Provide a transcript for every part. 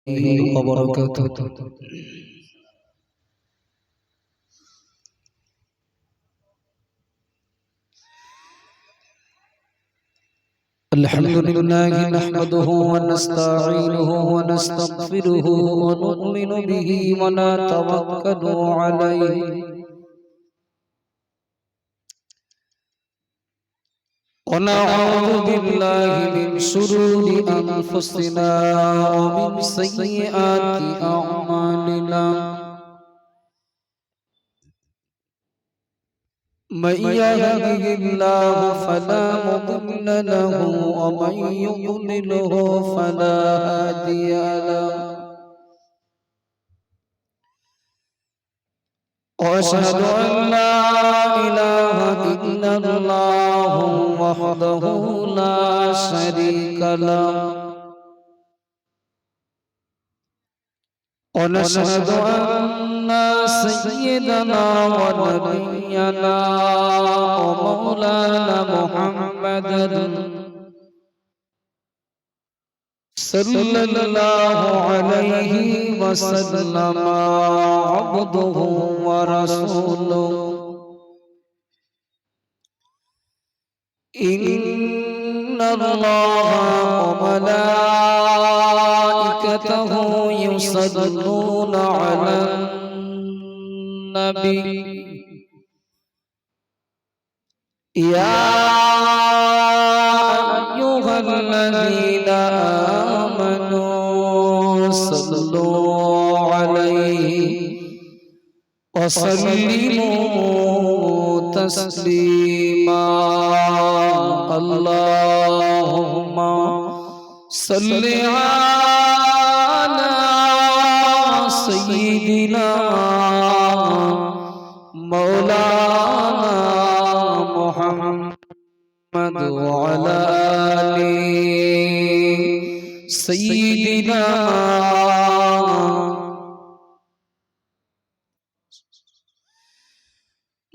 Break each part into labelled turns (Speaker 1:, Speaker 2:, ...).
Speaker 1: وبركاته. الحمد لله نحمده ونستعينه ونستغفره ونؤمن به ونتوكل عليه ونعوذ بالله من شرور أنفسنا ومن سيئات أعمالنا من يهده الله فلا مضل له ومن يضلله فلا هادي له وأشهد أن لا إله إلا الله وحده لا شريك له ونشهد أن سيدنا ونبينا ومولانا محمدا صلى الله عليه وسلم عبده ورسوله إن الله وملائكته يصلون على النبي يا أيها الذين آمنوا صلوا عليه وسلموا تسليما اللهم صل على سيدنا مولانا محمد وعلى آل سيدنا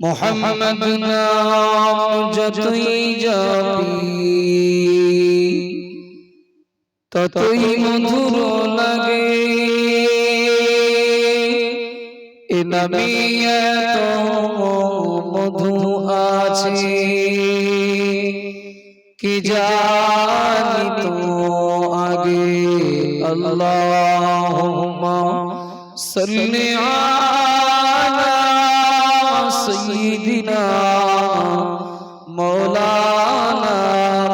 Speaker 1: محمد नाम যতই যাবি ততই মধুর লাগে এ নামে এত মধু আছে কি জানি তো আগে আল্লাহুম্মা সাল্লি আলা سيدنا مولانا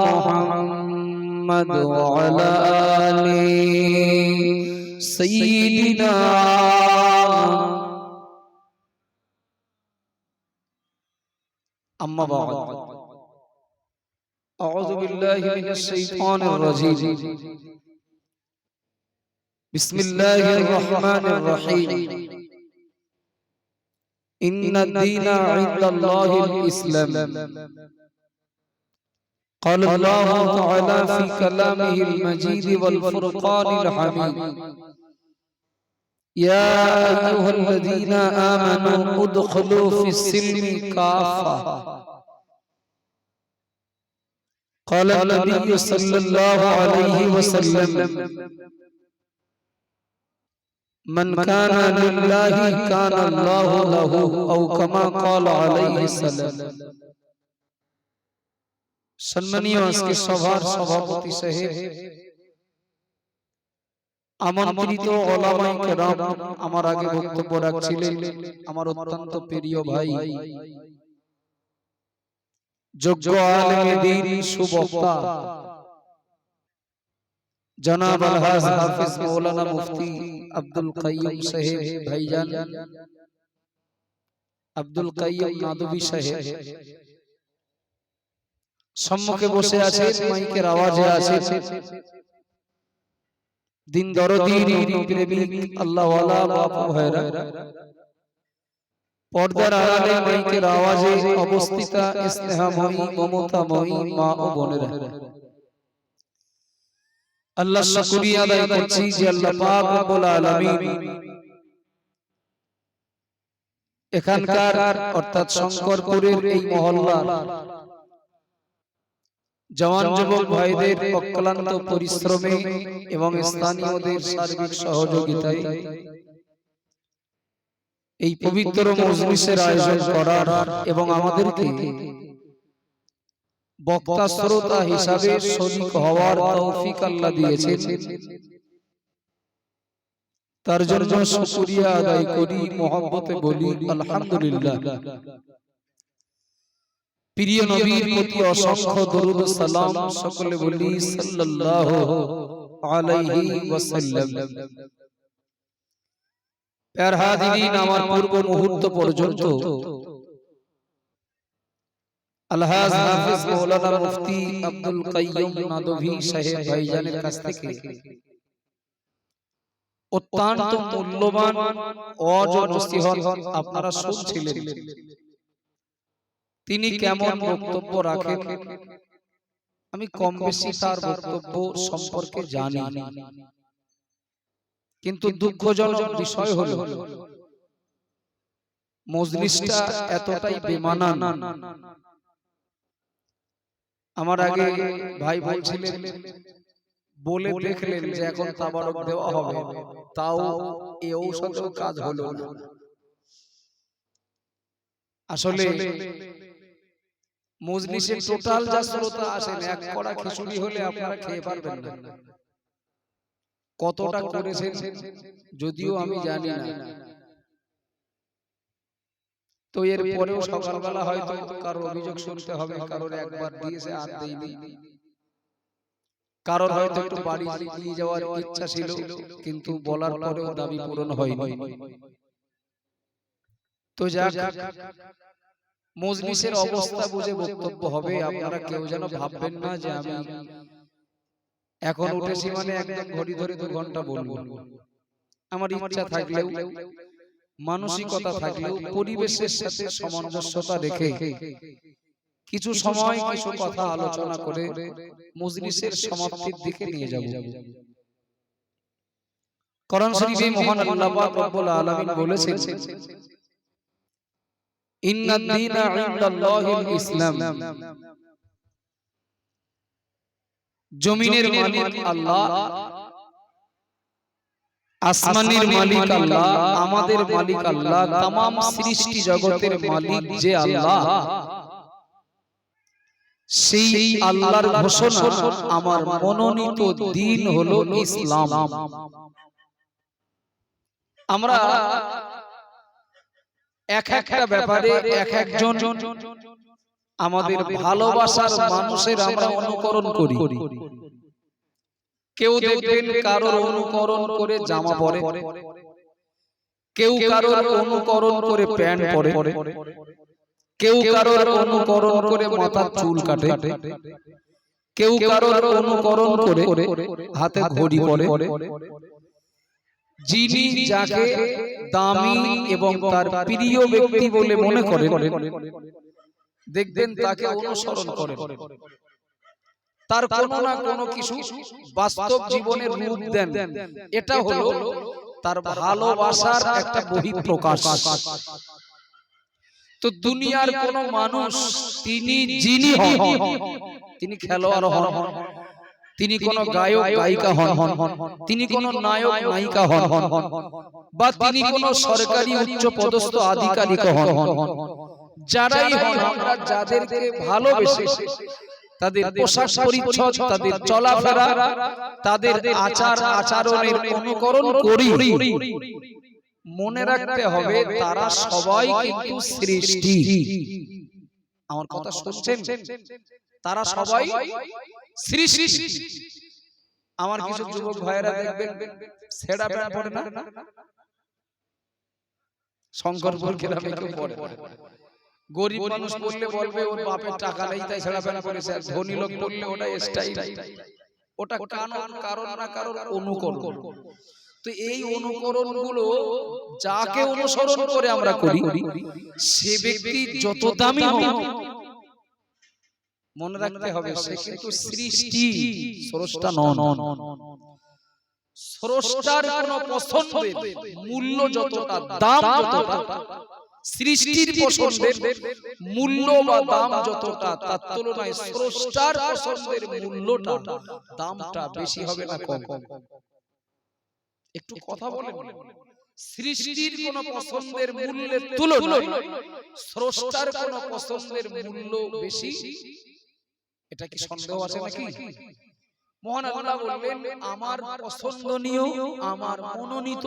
Speaker 1: محمد وعلى آل سيدنا أما بعد أعوذ بالله من الشيطان الرجيم بسم الله الرحمن الرحيم إن الدين عند الله الإسلام قال الله تعالى في كلامه المجيد والفرقان الحميد يا أيها الذين آمنوا ادخلوا في السلم كافة قال النبي صلى الله عليه وسلم من كان لله كان الله له أو كما قال عليه السلام সম্মানীয় আজকে সভার সভাপতি সাহেব আমন্ত্রিত উলামায়ে কেরাম আমার আগে বক্তব্য রাখছিলেন আমার অত্যন্ত প্রিয় ভাই যোগ্য আলেমে দ্বীন সুবক্তা जनाब अलहाज हाफिज मौलाना मुफ्ती अब्दुल कय्यूम साहेब भाईजान अब्दुल कय्यूम नादवी साहेब सम्मुखे बसे आछे माइकेर आवाजे आछे दिन दरदी प्रेमिक आल्लाह वाला बाप भाईरा पर्दार आড়ালে माइकेर आवाजे अवस्थिता स्नेहमयी ममतामयी मा ओ बोनेरा আল্লাহ শুকরিয়া আদায় করছি যে আল্লাহ পাক রব্বুল আলামিন এখানকার অর্থাৎ শঙ্করপুরের এই মহল্লার জওয়ান যুবক ভাইদের অক্লান্ত পরিশ্রমে এবং স্থানীয়দের সার্বিক সহযোগিতায় এই পবিত্র মজলিসের আয়োজন করার এবং আমাদেরকে বক্তা শ্রোতা হিসাবে শরীক হওয়ার তৌফিক আল্লাহ দিয়েছেন। তার জন্য শুকরিয়া আদায় করি, মহব্বতে বলি আলহামদুলিল্লাহ। প্রিয় নবীর প্রতি অসংখ্য দরুদ ও সালাম, সকলে বলি সাল্লাল্লাহু আলাইহি ওয়াসাল্লাম। প্যার হাজিরিন, আমার পূর্ব মুহূর্ত পর্যন্ত আলহাজ হাফেজ মাওলানা মুফতি আব্দুল কাইয়ুম নাদভী সাহেব ভাইজানের কাছ থেকে অত্যন্ত মূল্যবান ওয়াজ ও নসিহত আপনারা শুনছিলেন। তিনি কেমন বক্তব্য রাখেন আমি কম বেশি তার বক্তব্য সম্পর্কে জানি, কিন্তু দুঃখজনক বিষয় হলো মজলিসটা এতটাই বেমানান। আমার আগে ভাই বলছিলেন, বলে দেখলেন যে এখন তাবারক দেওয়া হবে, তাও এই ঔষধেও কাজ হলো না। আসলে মজলিসে টোটাল যা শ্রোতা আসেন, এক কড়া খিচুড়ি হলে আপনারা খেয়ে পারবেন না। কতটা করেছেন যদিও আমি জানি না। তো এর পরেও সকালবেলা হয়তো কারোর অভিযোগ শুনতে হবে, কারোর একবার দিয়েছে আর দেয়নি, কারোর হয়তো একটু বাড়ি নিয়ে যাওয়ার ইচ্ছা ছিল কিন্তু বলার পরেও দাবি পূরণ হয়নি। তো যাক, মজলিসের অবস্থা বুঝে বক্তব্য হবে। আপনারা কেউ যেন ভাববেন না যে আমি এখন উঠেছি মানে একদম ঘড়ি ধরে 2 ঘন্টা বলবো। আমার ইচ্ছা থাকলেও, মানসিকতা থাকলেও, পরিবেশের সাথে সামঞ্জস্যতা রেখে কিছু সময় কিছু কথা আলোচনা করে মজলিসের সমাপ্তির দিকে নিয়ে যাব। কোরআন শরীফে মহান আল্লাহ পাক রব্বুল আলামিন বলেছেন, ইন্নাদ দীনা ইনদাল্লাহিল ইসলাম। জমিনের মালিক আল্লাহ, আসমানের মালিক আল্লাহ, আমাদের মালিক আল্লাহ, तमाम সৃষ্টি জগতের মালিক যে আল্লাহ, সেই আল্লাহর ঘোষণা আমার মনোনীত দ্বীন হলো ইসলাম। আমরা এক একটা ব্যাপারে এক একজন আমাদের ভালোবাসার মানুষের আমরা অনুকরণ করি। কেউ দেখবেন কারোর অনুকরণ করে জামা পরে, কেউ কারোর অনুকরণ করে প্যান্ট পরে, কেউ কারোর অনুকরণ করে মাথার চুল কাটে, কেউ কারোর অনুকরণ করে হাতে ঘড়ি পরে। যিনি যাকে দামি এবং তার প্রিয় ব্যক্তি বলে মনে করেন, দেখবেন তাকে অনুসরণ করেন। তার কোনো না কোনো কিছু বাস্তব জীবনের রূপ দেন। এটা হলো তার ভালোবাসার একটা বহিঃপ্রকাশ। তো দুনিয়ার কোন মানুষ তিনি যিনি হন, তিনি খেলোয়াড় হন, তিনি কোন গায়ক গায়িকা হন, তিনি কোন নায়ক নায়িকা হন, বা তিনি কোন সরকারি উচ্চ পদস্থ আধিকারিক হন, যারাই হন, আমরা যাদেরকে ভালোবেসে তাদের পোশাক পরিচ্ছদ, তাদের চলাফেরা, তাদের আচার আচরণের অনুকরণ করি, মনে রাখতে হবে তারা সবাই কিন্তু সৃষ্টি। আমার কথা শুনছেন? তারা সবাই সৃষ্টি। আমার কিছু যুবক ভাইরা দেখবেন ছেঁড়া প্যান্ট পরে না, শঙ্করপুর গ্রামে কেউ পরে। গরিব মানুষ পড়লে বলবে ওর বাপের টাকা নেই তাই ছেঁড়া প্যান্ট পরেছে, আর ধনী লোক পড়লে ওটা স্টাইল। ওটা কারণ না কারণ অনুকরণ। তো এই অনুকরণ গুলো যাকে অনুসরণ করে আমরা করি, সে ব্যক্তি যত দামি হোক, মনে রাখতে হবে সে কিন্তু সৃষ্টি, স্রষ্টা নন। স্রষ্টার কোন পছন্দের মূল্য যতটা, দাম যতটা, সৃষ্টির পছন্দের মূল্য বা দাম যতটা, তার তুলনায় স্রষ্টার পছন্দের মূল্যটা, দামটা বেশি হবে না কম? একটু কথা বলেন। সৃষ্টির কোন পছন্দের মূল্যের তুলনায় স্রষ্টার কোন পছন্দের মূল্য বেশি? এটা কি সন্দেহ আছে নাকি? মহান আল্লাহ বললেন, আমার পছন্দনীয়, আমার মনোনীত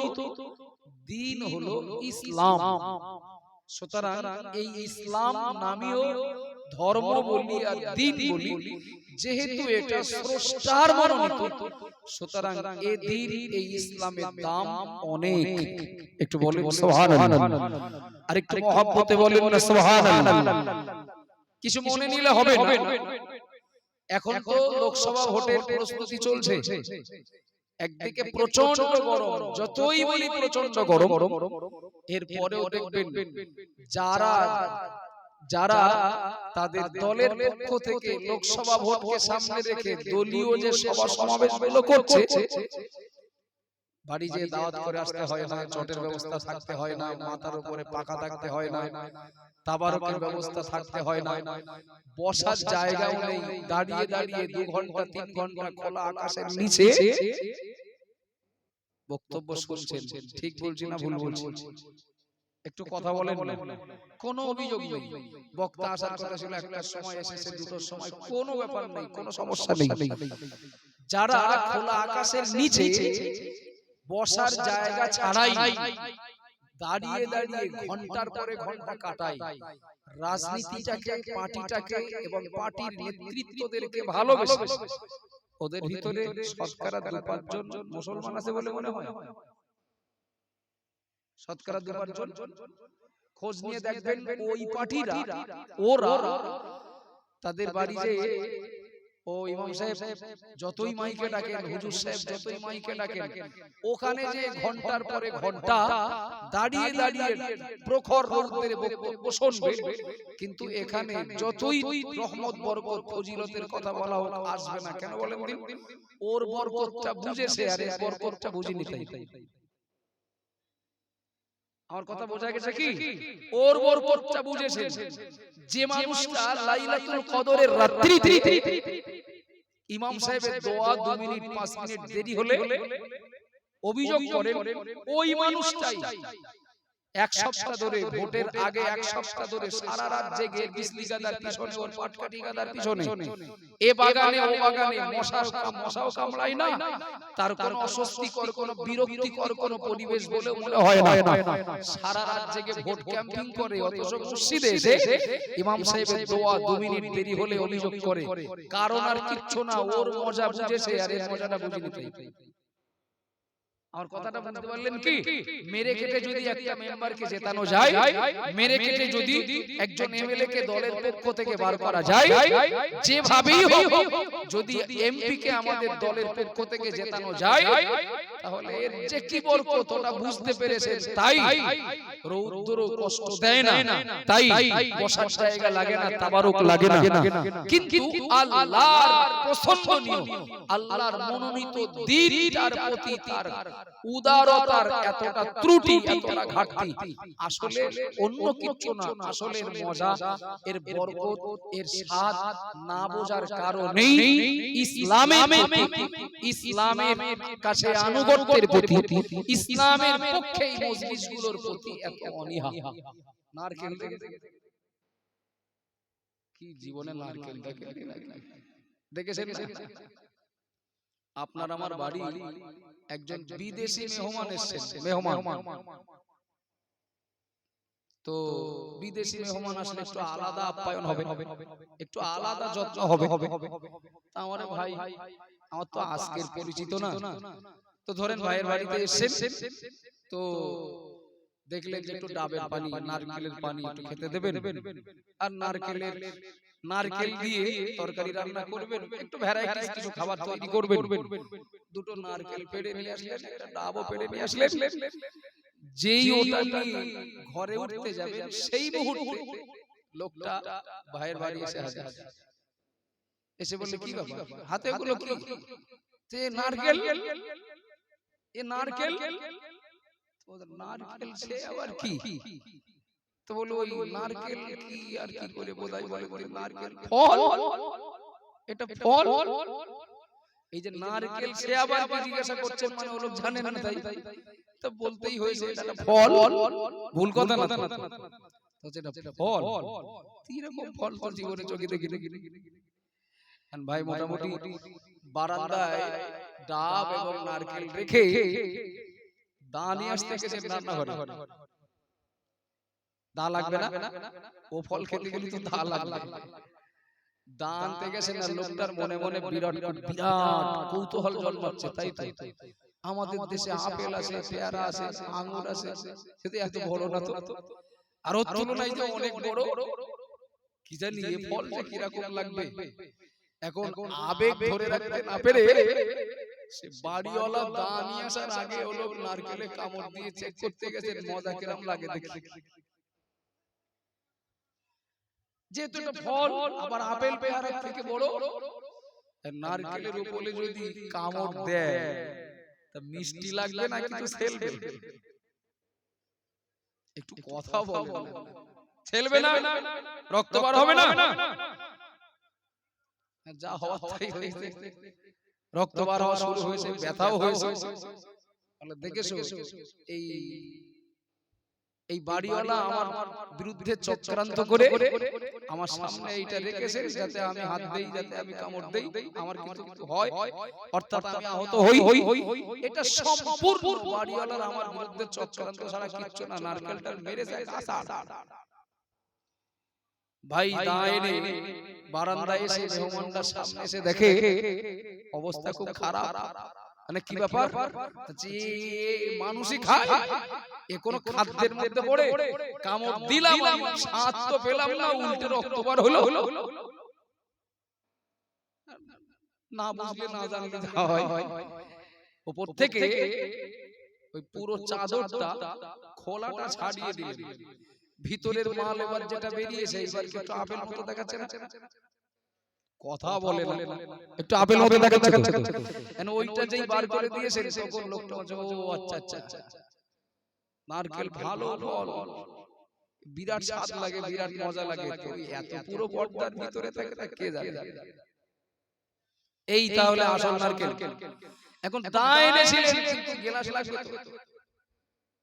Speaker 1: দিন হলো ইসলাম। সুতরাং এই ইসলাম নামীয় ধর্ম বলি আর দিন বলি, যেহেতু এটা স্রষ্টার মনোনীত, সুতরাং এই দিন, এই ইসলামের দাম অনেক। একটু বলেন সুবহানাল্লাহ, আর একটু মহব্বতে বলেন না সুবহানাল্লাহ। কিছু মনে নিলে হবে না। এখন তো লোকসভা ভোটের প্রস্তুতি চলছে। একদিকে প্রচন্ড গরম, যতই বলি প্রচন্ড গরম, এরপরেও দেখবেন যারা যারা তাদের দলের পক্ষ থেকে লোকসভা ভোটকে সামনে রেখে দলীয় যে সভা সমাবেশগুলো করছে, বাড়ি যে দাওয়াত করে আসতে হয় না, চটের ব্যবস্থা থাকতে হয় না, মাথার উপরে পাকা থাকতে হয় না, তাবারকের ব্যবস্থা থাকতে হয় না, বসার জায়গাও নেই, দাঁড়িয়ে দাঁড়িয়ে 2 ঘন্টা 3 ঘন্টা খোলা আকাশের নিচে বক্তব্য শুনছেন। ঠিক বলছি না ভুল বলছি? একটু কথা বলেন। কোনো অভিযোগ নেই, বক্তা আসার কথা ছিল একটার সময়, এসেছে 2টোর সময়, কোনো ব্যাপার নেই, কোনো সমস্যা নেই। যারা খোলা আকাশের নিচে বসার জায়গা ছাড়াই দাঁড়িয়ে দাঁড়িয়ে ঘন্টার পরে ঘন্টা কাটায়, রাজনীতিটাকে, পার্টিটাকে এবং পার্টির নেতৃত্বদেরকে ভালোবেসে, ওদের ভিতরে শতকরা 2-5 জন মুসলমান আছে বলে মনে হয়? শতকরা 2-5 জন খোঁজ নিয়ে দেখবেন, ওই পার্টিরা, ওরা তাদের বাড়ি যে ও ইমাম সাহেব যতই মাইকে ডাকেন, হুজুর সাহেব যতই মাইকে ডাকেন, ওখানে যে ঘন্টার পরে ঘন্টা দাঁড়িয়ে দাঁড়িয়ে প্রখর রৌদ্রে বক্তব্য শুনবে, কিন্তু এখানে যতই রহমত, বরকত, ফজিলতের কথা বলা হোক, আসবে না। কেন বলেন দিন? ওর বরকতটা বুঝেছে আর এর বরকতটা বুঝিনি। তাই আমার কথা বোঝা গেছে কি? ওর বরকতটা বুঝেছে। যে মানুষটা লাইলাতুল কদরের রাত্রিতে ইমাম সাহেবের দোয়া 2 মিনিট 5 মিনিট দেরি হলে অভিযোগ করেন, ওই মানুষটাই 1 সপ্তাহ ধরে, ভোটের আগে 1 সপ্তাহ ধরে সারা রাত জেগে বিজলি গাদার পিছনে, ওর পাটকাঠি গাদার পিছনে, এ বাগানে ও বাগানে মশাও কামড়ায় না, তার কোনো অস্বস্তিকর, কোনো বিরক্তিকর কোনো পরিবেশ বলে মনে হয় না। সারা রাত জেগে ভোট ক্যাম্পিং করে, অথচ মসজিদে এসে ইমাম সাহেবের দোয়া 2 মিনিট দেরি হলে অভিযোগ করে। কারণ আর কিচ্ছু না, ওর মজা বুঝেছে আর এর মজাটা বুঝিনি। আর কথাটা বুঝতে পারলেন কি? মেরে কেটে যদি একটা মেম্বারকে জেতানো যায়, মেরে কেটে যদি একজন এমএলএ কে দলের পক্ষ থেকে বার করা যায়, যেভাবেই হোক যদি এমপি কে আমাদের দলের পক্ষ থেকে জেতানো যায়, তাহলে এর যে কি বরকত ওটা বুঝতে পেরেছেন। তাই রৌদ্র কষ্ট দেয় না, তাই বসার জায়গা লাগে না, তাবারক লাগে না। কিন্তু আল্লাহর পছন্দনীয়, আল্লাহর মনোনীত দ্বীনটার প্রতি তার উদারতার এতটা ত্রুটি, এতটা ঘাটতি, আসলে অন্য কিছু না, আসলে এর মজা, এর বরকত, এর স্বাদ না বোঝার কারণেই ইসলামের কাছে আনুগত্যের প্রতি, ইসলামের পক্ষে এই মজলিসগুলোর প্রতি এত অনীহা। নারকেল কি জীবনে নারকেল দেখেছেন? আপনার আমার বাড়ি একজন বিদেশি মেহমান এসেছেন, মেহমান। তো বিদেশি মেহমান আসলে একটু আলাদা আপ্যায়ন হবে, একটু আলাদা যত্ন হবে। আমার ভাই, আমার তো আজকের পরিচিত না, তো ধরেন ভাইয়ের বাড়িতে এসেছেন, তো দেখলেন যে একটু ডাবের পানি, নারকেলের পানি একটু খেতে দেবেন, আর নারকেল দিয়ে তরকারি রান্না করবেন, একটু ভ্যারাইটিস কিছু খাবার তৈরি করবেন। 2টো নারকেল পেড়ে নিয়ে আসলেন, একটা ডাবও পেড়ে নিয়ে আসলেন। যেই ওটা নিয়ে ঘরে উঠতে যাবেন, সেই মুহূর্তে লোকটা ভাইয়ের বাড়ি এসে হাজির, এসে বললে, কি ব্যাপার হাতে ওগুলো কি? যে নারকেল, এ নারকেল, নারকেল সে আবার কি? তো বলো ওই নারকেল কি আর কি করে বোঝাই বলে, নারকেল ফল, এটা ফল। এই যে নারকেল, সে আবার কি জিজ্ঞাসা করছেন, মানে ও লোক জানে না তাই তো বলতেই হয়েছে এটা ফল। ভুল কথা না তো, এটা ফল। এরকম ফল তো জীবনে চোখে দেখি। ভাই মোটামুটি বারান্দায় ডাব এবং নারকেল রেখে দা নিয়ে আসতে গেছে রান্নাঘরে। দা লাগবে না, ও ফল খেতে গেলে তো দা লাগবে। দা আনতে গেছে না, লোকটার মনে মনে বিরাট কৌতূহল জন্মাচ্ছে। তাই তাই আমাদের দেশে আপেল আছে, পেয়ারা আছে, আঙ্গুর আছে, সেটা এত বড় না তো, আর ওর তুলনায় যে অনেক বড়। কি জানি এই ফল যে কিরকম লাগবে। এখন আবেগ ধরে রাখতে না পেরে সে বাড়িওয়ালা দা নিয়ে আসার আগে ও লোক নারকেলে কামড় দিয়ে চেক করতে গেছে মজা কিরকম লাগে দেখি। যেহেতু এটা ফল, আবার আপেল পেয়ারা থেকে বড়, নারকেলের উপরে যদি কামড় দেয় তা মিষ্টি লাগবে না কিন্তু ছেলবে। একটু কথা বলে, ছেলবে না, রক্ত বার হবে না, যা হওয়া তাই হয়েছে, রক্ত বার হওয়া শুরু হয়েছে, ব্যথাও হয়েছে। দেখেছো এই বাড়িওয়ালা আমার বিরুদ্ধে চক্রান্ত করে আমার সামনে এইটা রেখেছে যাতে আমি হাত দেই, যাতে আমি কামড় দেই, আমার কিছু হয়, অর্থাৎ আমি আহত হই। এটা সম্পূর্ণ বাড়িওয়ালার আমার বিরুদ্ধে চক্রান্ত ছাড়া কিচ্ছু না। নারকেলটা মেরেছে কাঁচা। ভাই দাঁড়ায় বারান্দায় এসে মেহমানটার সামনে এসে দেখে অবস্থা খুব খারাপ। মানে কি ব্যাপার, যে মানুষই খায়, এ কোন খাদ্যের মধ্যে পড়ে, কামড় দিলাম স্বাদ তো পেলাম না, উল্টে রক্ত বার হলো। না বুঝলে না জানলে যা হয়, উপর থেকে ওই পুরো চাদরটা খোলাটা ছাড়িয়ে দিলেন, ভিতরের মাল এবার যেটা বেরিয়েছে এইবার কি একটু আপেল মতো দেখাচ্ছে না? কথা বলে না, একটু আপেল মতো দেখাচ্ছে। কেন ওইটা যেই বার করে দিয়েছে তখন লোকটা ও আচ্ছা আচ্ছা আচ্ছা, নারকেল ভালো ফল, বিরাট স্বাদ লাগে, বিরাট মজা লাগে। তো এত পুরো পর্দার ভিতরে থাকে তা কে জানে। এই তাহলে আসল নারকেল। এখন দা এনেছিলেন কিন্তু গ্লাস লাগবে তো,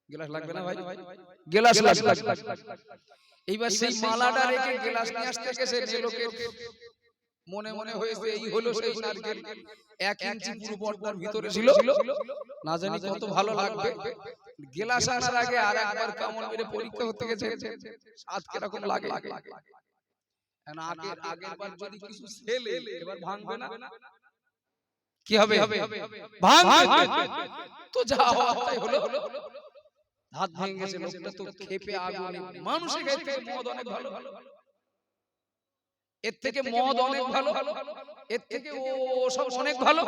Speaker 1: গ্লাস লাগবে না ভাই, গ্লাস লাগবে। এইবার সেই মালাটা রেখে গ্লাস নিয়ে আসতে গেছে, যে লোকের মনে মনে হয়েছে এই হলো সেই নারকেল, 1 ইঞ্চি পুরো পর্দার ভিতরে ছিল, না জানি কত ভালো লাগবে। গ্লাস আনার আগে আর একবার কামড় মেরে পরীক্ষা করতে গেছে স্বাদ কিরকম লাগে। আগের বার যদি কিছু ছেলে এবার ভাঙবে না, কি হবে, ভাঙবে। তো যা হওয়ার তাই হলো, হাত ভেঙে গেছে। লোকটা তো খেপে আগুনে, মানুষের কাছ থেকে মদ অনেক ভালো, এর থেকে মদ অনেক ভালো, এর থেকে ও সব অনেক ভালো,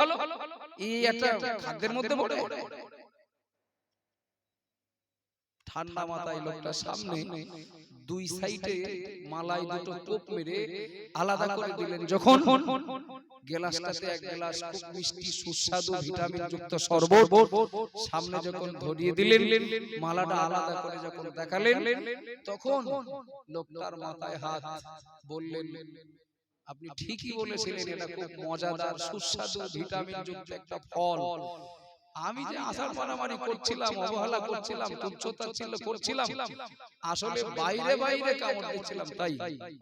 Speaker 1: এই একটা খাদ্যের মধ্যে পড়ে। ঠান্ডা মাথায় লোকটার সামনে দুই সাইডে মালাই দুটো কোপ মেরে আলাদা করে দিলেন। যখন গ্লাসটাতে এক গ্লাস খুব মিষ্টি সুস্বাদু ভিটামিন যুক্ত শরবত সামনে যখন ধরিয়ে দিলেন, মালাটা আলাদা করে যখন দেখালেন, তখন লোকটার মাথায় হাত, বললেন আপনি ঠিকই বলেছিলেন, এটা খুব মজাদার সুস্বাদু ভিটামিন যুক্ত একটা ফল। আমি যে আসার মারামারি করছিলাম, অবহেলা করছিলাম, তুচ্ছতাচ্ছিল্য করছিলাম, আসলে বাইরে বাইরে কামড় দিচ্ছিলাম। তাই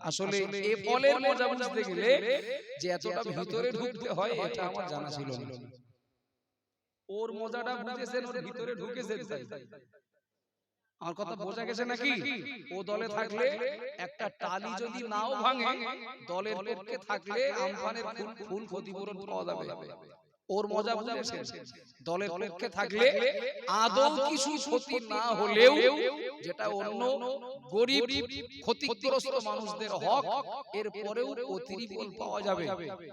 Speaker 1: আসলে এই ফলের মজা বুঝতে গেলে যে এতটা ভিতরে ঢুকতে হয় এটা আমার জানা ছিল না। ওর মজাটা বুঝেছেন, ওর ভিতরে ঢুকেছেন। তাই আমার কথা বোঝা গেছে নাকি? ও দলে থাকলে একটা টালি যদি নাও ভাঙে, দলের পক্ষে থাকলে আমফানের ফুল ক্ষতিপূরণ পাওয়া যাবে। ওর মজা বুঝেছেন। দলের পক্ষে থাকলে আদৌ কিছু ক্ষতি না হলেও, যেটা অন্য গরিব ক্ষতিগ্রস্ত মানুষদের হক, এর পরেও অতিরিক্ত পাওয়া যাবে।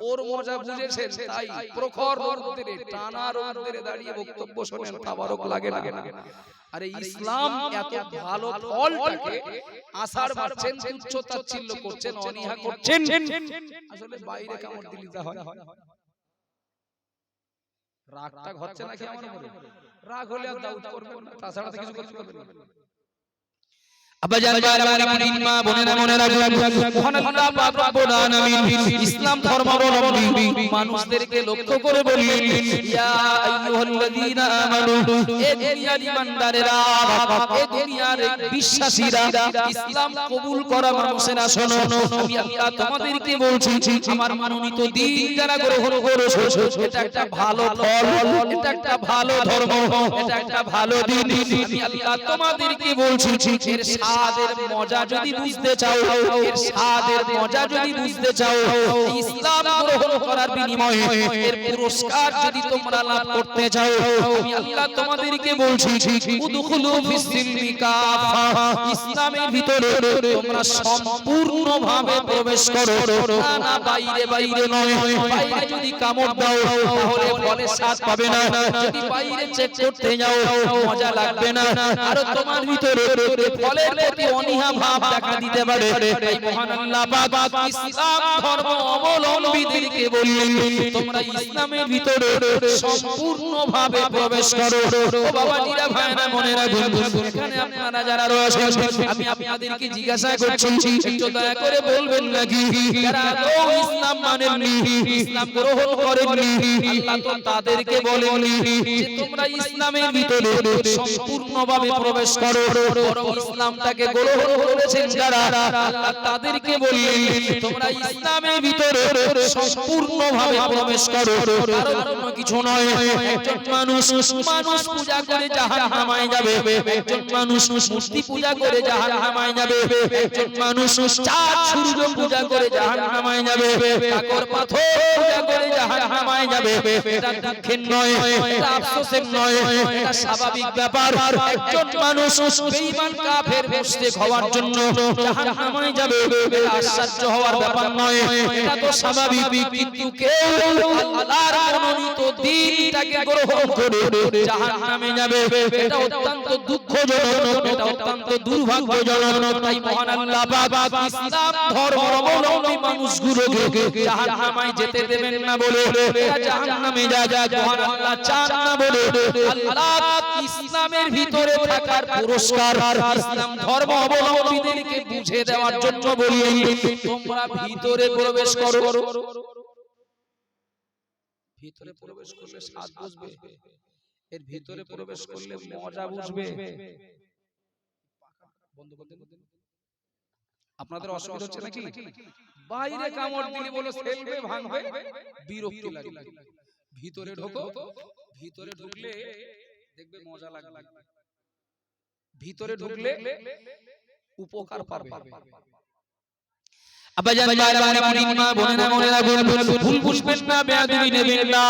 Speaker 1: ওর মজা বুঝেছেন। তাই প্রখর রোদ্রে, টানা রোদ্রে দাঁড়িয়ে বক্তব্য শোনেন, তাবারক লাগে না। আরে ইসলাম এত ভালো ফলটাকে আসার মারছেন, তুচ্ছতাচ্ছিল্য করছেন, অনীহা করছেন, আসলে বাইরে কামড় দিলে যা হয়। রাগটা হচ্ছে নাকি আমার উপরে? রাগ হলে আর দাউদ করবেন না, তাছাড়া কিছু করতে পারবেন না। আব্বাজান বারবার দিন মা বোনেরা মনে রাখবেন মহান আল্লাহ পাক রব্বুল আলামিন ইসলাম ধর্মাবলম্বী মানুষদেরকে লক্ষ্য করে বললেন ইয়া আইয়ুহাল্লাযীনা আমানু এ দুনিয়ার ঈমানদারেরা এ দুনিয়ার বিশ্বাসীরা ইসলাম কবুল করা মানুষেরা শোনো আমি আল্লাহ তোমাদেরকে বলছি আমার মনোনীত দ্বীন যারা গ্রহণ করেছো এটা একটা ভালো ফল এটা একটা ভালো ধর্ম এটা একটা ভালো দ্বীন আমি আল্লাহ তোমাদেরকে বলছি এর স্বাদের মজা যদি বুঝতে চাও এর স্বাদের মজা যদি বুঝতে চাও ইসলাম গ্রহণ করার বিনিময়ে এর পুরস্কার যদি তোমরা লাভ করতে চাও আমি আল্লাহ তোমাদেরকে বলছি উদখুলু ফিস-সিলমি কাফা ইসলামের ভিতরে তোমরা সম্পূর্ণভাবে প্রবেশ করো না বাইরে বাইরে নয় বাইরে যদি কামড় দাও তাহলে ফলের স্বাদ পাবে না যদি বাইরে চেক করতে যাও মজা লাগবে না আর তোমার ভিতরে ফলের প্রতি অনীহা ভাব দেখা দিতে পারে তাই মহান আল্লাহ পাক ইসলাম ধর্ম অবলম্বীদেরকে বললেন তোমরা ইসলামের ভিতরে সম্পূর্ণভাবে প্রবেশ করো ও বাবাজিরা ভাইরা মনে রাখবেন এখানে আপনারা যারা রয়েছেন আমি আপনাদেরকে জিজ্ঞাসা করছি একটু দয়া করে বলবেন নাকি যারা ইসলাম মানেননি ইসলাম গ্রহণ করেননি আল্লাহ তো তাদেরকে বলেননি যে তোমরা ইসলামের ভিতরে সম্পূর্ণভাবে প্রবেশ করো বরং ইসলামটাকে গ্রহণ করেছেন যারা আল্লাহ তাদেরকে বললেন তোমরা ইসলামের ভিতরে সম্পূর্ণভাবে প্রবেশ করো কারণ অন্য কিছু নয় একজন মানুষ পূজা করে জাহান্নামে যাবে একজন মানুষ মূর্তি পূজা করে জাহান্নামে যাবে একজন মানুষ চাঁদ সূর্য পূজা করে জাহান্নামে যাবে পাথর পূজা করে জাহান্নামে যাবে এটা দুঃখের নয় এটা আফসোসের নয় এটা স্বাভাবিক ব্যাপার একজন মানুষ বেঈমান কাফের মুশরিক হওয়ার জন্য জাহান্নামে যাবে এটা আশ্চর্য হওয়ার ব্যাপার নয় এটা তো স্বাভাবিক কিন্তু কেউ আল্লাহর মনোনীত দ্বীনটাকে গ্রহণ করে জাহান্নামে যাবে এটা অত্যন্ত দুঃখজনক এটা অত্যন্ত দুর্ভাগ্যজনক তাই মহান আল্লাহ পাক ইসলাম ধর্ম অবলম্বী মানুষগুলোকে জাহান্নামে যেতে দেবেন না বলে এরা জাহান্নামে যায় মহান আল্লাহ চান না বলে আল্লাহ ইসলামের ভিতরে থাকার পুরস্কার ইসলাম ধর্ম অবলম্বীদেরকে বুঝে দেওয়ার জন্য বললেন তোমরা ভিতরে প্রবেশ করো ভিতরে প্রবেশ করলে স্বাদ বুঝবে এর ভিতরে প্রবেশ করলে মজা বুঝবে বন্ধ করে দেন আপনাদের অসুবিধা হচ্ছে নাকি বাইরে কামড় দিলে বলো ফেলবে ভাঙবে বিরক্তি লাগে ভিতরে ঢোকো ভিতরে ঢুকলে দেখবে মজা লাগবে ভিতরে ঢুকলে উপকার পাবে আব্বাজান বারবার দিন মা বোনেরা মনে রাখবেন ভুল বুঝবেন না বেয়াদবি নেবেন না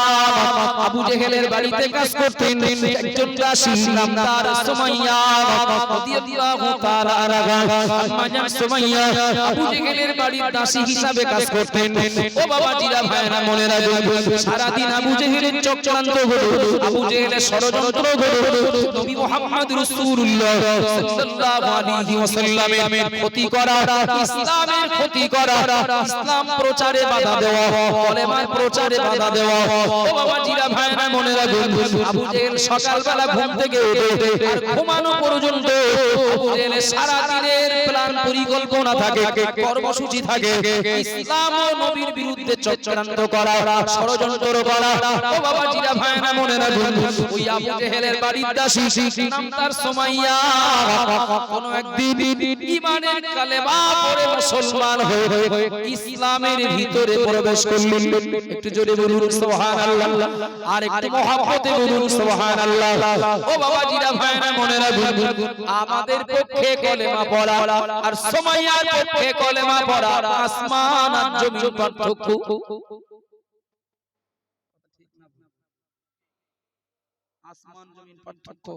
Speaker 1: আবু জেহেলের বাড়িতে কাজ করতেন একজন দাসী নাম তার সুমাইয়া রাদিয়াল্লাহু তাআলা আনহা আম্মাজান সুমাইয়া আবু জেহেলের বাড়ির দাসী হিসাবে কাজ করতেন ও বাবাজিরা ভাইরা মনে রাখবেন সারা দিন আবু জেহেলের চক্রান্ত হলো আবু জেহেলের ষড়যন্ত্র হলো নবী মুহাম্মদ রাসূলুল্লাহ সাল্লাল্লাহু আলাইহি ওয়াসাল্লামের ক্ষতি করা ইসলামের ক্ষতি ইসলাম প্রচারে বাধা দেওয়া কলেমার প্রচারে বাধা দেওয়া ও বাবাজিরা ভাইরা মনে রাখবেন আবু জেহেল সকালবেলা ঘুম থেকে উঠে আর ঘুমানো পর্যন্ত আবু জেহেলের সারা দিনের প্ল্যান পরিকল্পনা থাকে কর্মসূচি থাকে ইসলাম ও নবীর বিরুদ্ধে চক্রান্ত করা ষড়যন্ত্র করা ও বাবাজিরা ভাইরা মনে রাখবেন ওই আবু জেহেলের বাড়ির দাসী নাম তার সুমাইয়া কোন একদিন ঈমানের কালেমা পড়ে মুসলমান হয়ে ইসলামের ভিতরে প্রবেশ করলেন একটু জোরে বলুন সুবহানাল্লাহ আর একটু মহব্বতে বলুন সুবহানাল্লাহ ও বাবাজিরা ভাইরা মনে রাখবেন আমাদের পক্ষে কলেমা পড়া আর সুমাইয়ার পক্ষে কলেমা পড়া আসমান আর জমিন পার্থক্য আসমান জমিন পার্থক্য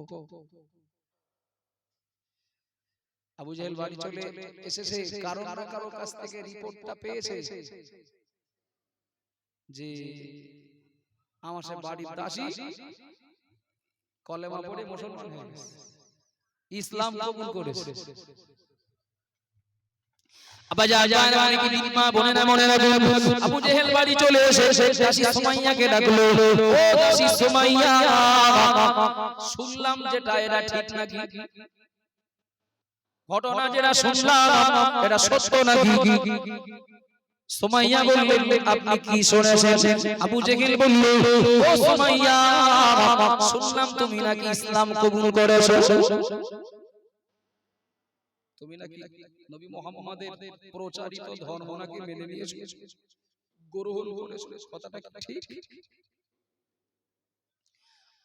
Speaker 1: আবু জেহেল বাড়ি চলে এসেছে কারণ না কারো কাছ থেকে রিপোর্টটা পেয়েছে যে আমার সে বাড়ির দাসী কলেমা পড়ে মুসলমান হয়ে গেছে ইসলাম কবুল করেছে আবু জেহেল বাড়ি চলে এসে দাসী সুমাইয়াকে ডাকলো ও দাসী সুমাইয়া শুনলাম যেটা এরা ঠিক নাকি ঘটনা যেটা শুনলাম এটা সত্য নাকি? সুমাইয়া বললেন আপনি কি শুনেছেন? আবু জেহেল বলল ও সুমাইয়া শুনলাম তুমি নাকি ইসলাম কবুল করেছো, তুমি নাকি নবী মুহাম্মাদের প্রচারিত ধর্ম নাকি মেনে নিয়েছো, গ্রহণ করেছো, কথাটা কি ঠিক?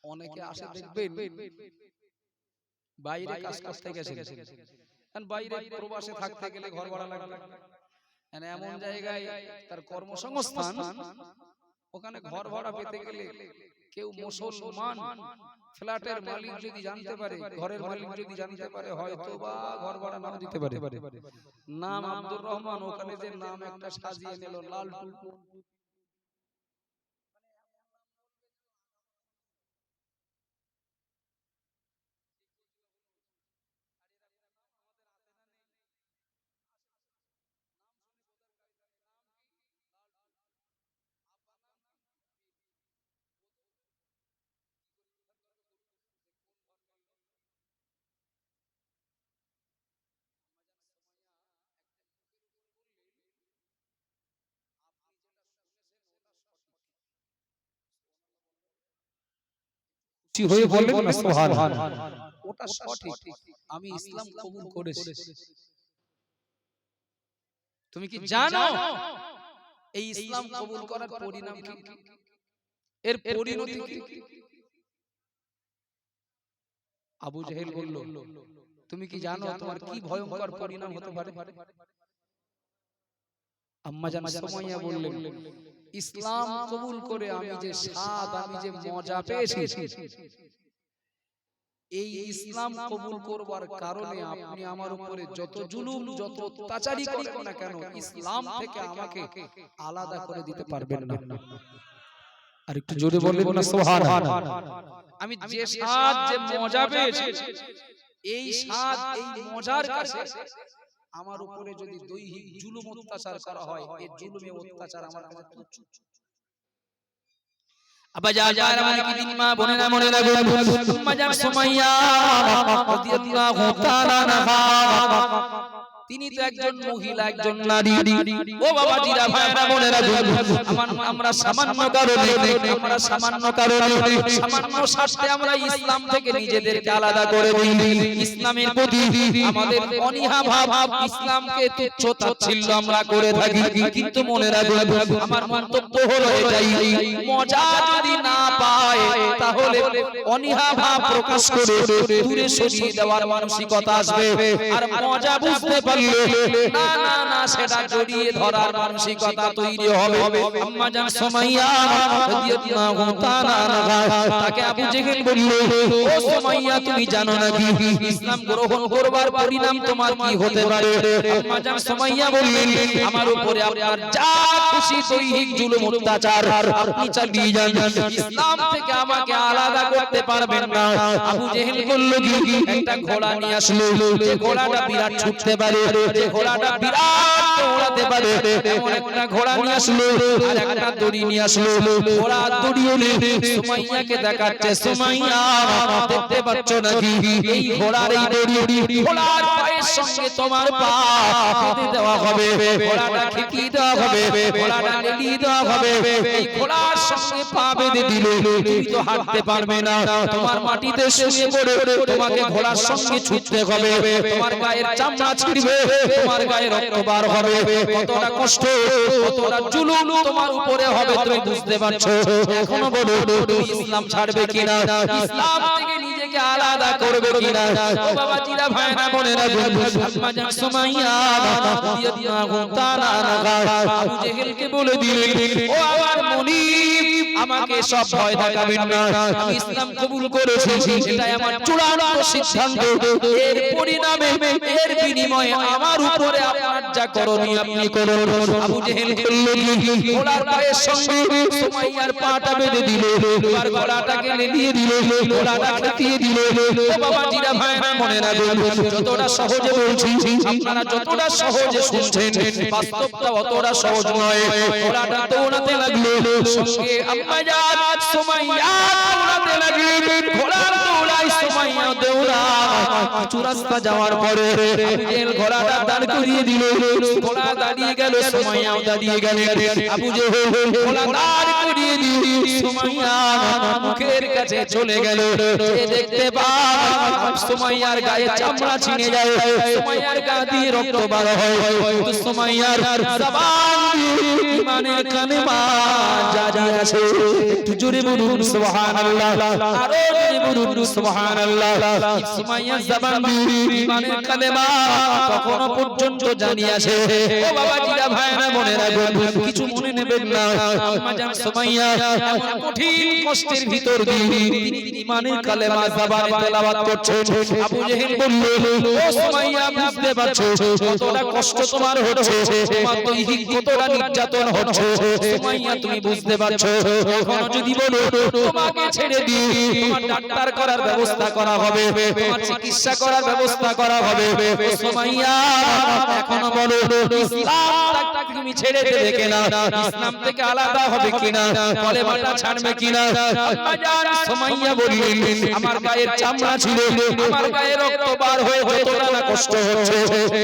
Speaker 1: অনেকে আসে দেখবেন বাইরে কাজ করতে গেছেন, কারণ বাইরে প্রবাসে থাকতে গেলে ঘর ভাড়া লাগবে, এমন জায়গায় তার কর্মসংস্থান, ওখানে ঘর ভাড়া পেতে গেলে কেউ মুসলমান ফ্ল্যাটের মালিক যদি জানতে পারে, ঘরের মালিক যদি জানতে পারে, হয়তো বা ঘর ভাড়া নাও দিতে পারে। নাম আব্দুর রহমান, ওখানে যে নাম একটা সাজিয়ে নিল লালটু, হয়ে বললেন না সুবহানাল্লাহ, ওটা সঠিক, আমি ইসলাম কবুল করেছি। তুমি কি জানো এই ইসলাম কবুল করার পরিণাম কি, এর পরিণতি কি? আবু জেহেল বলল তুমি কি জানো তোমার কি ভয়ঙ্কর পরিণাম হতে পারে? আম্মা জান সুমাইয়া বললেন ইসলাম কবুল করে আমি যে স্বাদ, আমি যে মজা পেয়েছি, এই ইসলাম কবুল করবার কারণে আপনি আমার উপরে যত জুলুম, যত অত্যাচারই করেন না কেন, ইসলাম থেকে আমাকে আলাদা করে দিতে পারবেন না। আর একটু জোরে বলবেন না সুবহানাল্লাহ। আমি যে স্বাদ, যে মজা পেয়েছি, এই স্বাদ, এই মজার কাছে আমার উপরে যদি দৈহিক জুলুম অত্যাচার করা হয়, এই জুলুমে অত্যাচার আমার কাছে তুচ্ছ। আবা যা যা রামানি দিন মা বোনেরা মনে রাখবেন, আম্মা জান সুমাইয়া রাদিয়াল্লাহু তাআলা আনহা, তিনি তো একজন মহিলা, একজন নারী। ও বাবা জিরা ভাইরা মনে রাখবেন, আমরা সামান্য কারণে, সামান্য স্বার্থে আমরা ইসলাম থেকে নিজেদেরকে আলাদা করে দিই। ইসলামের প্রতি আমাদের অনীহা ভাব, ইসলামকে তুচ্ছ তাচ্ছিল্য আমরা করে থাকি। কিন্তু মনে রাখবেন, আমার মন্তব্য হলো এটাই, মজা যদি না পায় তাহলে অনীহা ভাব প্রকাশ করে দূরে সরিয়ে দেওয়ার মানসিকতা আসবে। আর মজা বুঝতে পারলে না না না সেটা জড়িয়ে ধরার মানসিকতা তৈরি হবে। আম্মা জান সুমাইয়া রাদিয়াল্লাহু তাআলা আনহা, তাকে আবু জেহেল বলল ও সুমাইয়া তুমি জানো না কি ইসলাম গ্রহণ করবার পরিণাম তোমার কি হতে পারে? আম্মা জান সুমাইয়া বললেন আমার উপরে আপনার যা খুশি দৈহিক জুলুম অত্যাচার আপনি চালিয়ে যান, ইসলাম থেকে আমাকে আলাদা করতে পারবেন না। আবু জেহেল বলল কি একটা ঘোড়া নিয়ে আসলো, যে ঘোড়াটা বিরাট ছুটতে পারে, যে ঘোড়াটা বিরাট দৌড়াতে পারে, এমন একটা ঘোড়া নিয়ে আসলো, আর একটা দড়ি নিয়ে আসলো। ঘোড়া দড়িয়ে নিয়ে সুমাইয়াকে দেখাচ্ছে, সুমাইয়া দেখতে পাচ্ছ নাকি এই ঘোড়ার এই দড়ি, ঘোড়ার পায়ের সঙ্গে তোমার পা বেঁধে দেওয়া হবে, ঘোড়াটা খিকিয়ে দেওয়া হবে, ঘোড়াটা লেলিয়ে দেওয়া হবে। এই ঘোড়ার সঙ্গে পা বেঁধে দিলে তুমি তো হাঁটতে পারবে না, তোমার মাটিতে শুয়ে পড়ে তোমাকে ঘোড়ার সঙ্গে ছুটতে হবে, তোমার গায়ের চামড়া ছিঁড়বে, তোমার গায়ে রক্ত বার হবে, কতটা কষ্ট, কতটা জুলুম তোমার উপরে হবে তুমি বুঝতে পারছো। এখনো বলো তুমি ইসলাম ছাড়বে কিনা, ইসলাম থেকে নিজেকে আলাদা করবে কিনা? ও বাবা জিরা ভাইরা বোনেরা, আম্মা জান সুমাইয়া রাদিয়াল্লাহু তাআলা আনহা আবু জেহেলকে বলে দিলেন ও আমার মুনিব, আমাকে সব ভয় দেখাবেন না, আমি ইসলাম কবুল করেছি, এটাই আমার চূড়ান্ত সিদ্ধান্ত। এর পরিণামে, এর বিনিময়ে আমার উপরে আপনার যা করণীয় আপনি করুন। আবু জেহেল বলল ঘোড়ার পায়ের সঙ্গে সুমাইয়ার পাটা বেঁধে দিল, এবার ঘোড়াটাকে লেলিয়ে দিল, ঘোড়াটা খেতিয়ে দিল। ও বাবা জিরা ভাইরা মনে রাখবেন, যতটা সহজে বলছি আপনারা যতটা সহজে শুনছেন, বাস্তবটা অতটা সহজ নয়। ঘোড়াটা দৌড়াতে লাগলো, সঙ্গে আম্মা জান সুমাইয়া দৌড়াতে লাগলেন, ঘোড়ার দৌড়ায় সুমাইয়া দৌড়ায়, কিছু রাস্তা যাওয়ার পরে আবু জেহেল ঘোড়াটা দাঁড় করিয়ে দিল ঘোড়া দাঁড়িয়ে গেল সুমাইয়াও দাঁড়িয়ে গেল আবু জেহেল ঘোড়া দাঁড় করিয়ে দিয়ে সুমাইয়া মুখের কাছে চলে গেল সে দেখতে পায় সুমাইয়ার গায়ে চামড়া ছিঁড়ে যায় সুমাইয়ার গা দিয়ে রক্ত বার হয় কিন্তু সুমাইয়ার জবান ঈমানের কালেমা জারি আছে একটু জোরে বলুন সুবহানাল্লাহ আরো জোরে বলুন সুবহানাল্লাহ সুমাইয়ার জবান দিয়ে ঈমানের কালেমা তখনো পর্যন্ত জানি আছে ও বাবাজিরা ভাইরা বোনেরা কিছু মনে নেবেন না আম্মা জান সুমাইয়া এমন কঠিন কষ্টের ভিতর দিয়ে ঈমানের কালেমা জবানে তেলাওয়াত করছেন আবু জেহেল বলল ও সুমাইয়া বুঝতে পারছো কতটা কষ্ট তোমার হচ্ছে তোমার দৈহিক কতটা নির্যাতন হচ্ছে সুমাইয়া তুমি বুঝতে পারছো এখনো যদি বলো তোমাকে ছেড়ে দিয়ে তোমার ডাক্তার করার ব্যবস্থা করা হবে তোমার চিকিৎসা করার ব্যবস্থা করা হবে সুমাইয়া এখনো বলো ইসলাম তুমি ছেড়ে দেবে কিনা ইসলাম থেকে আলাদা হবে কিনা কলেমাটা ছাড়বে কিনা আম্মা জান সুমাইয়া বললেন আমার গায়ের চামড়া ছিল আমার গায়ে রক্ত বার হয়ে যতটা না কষ্ট হচ্ছে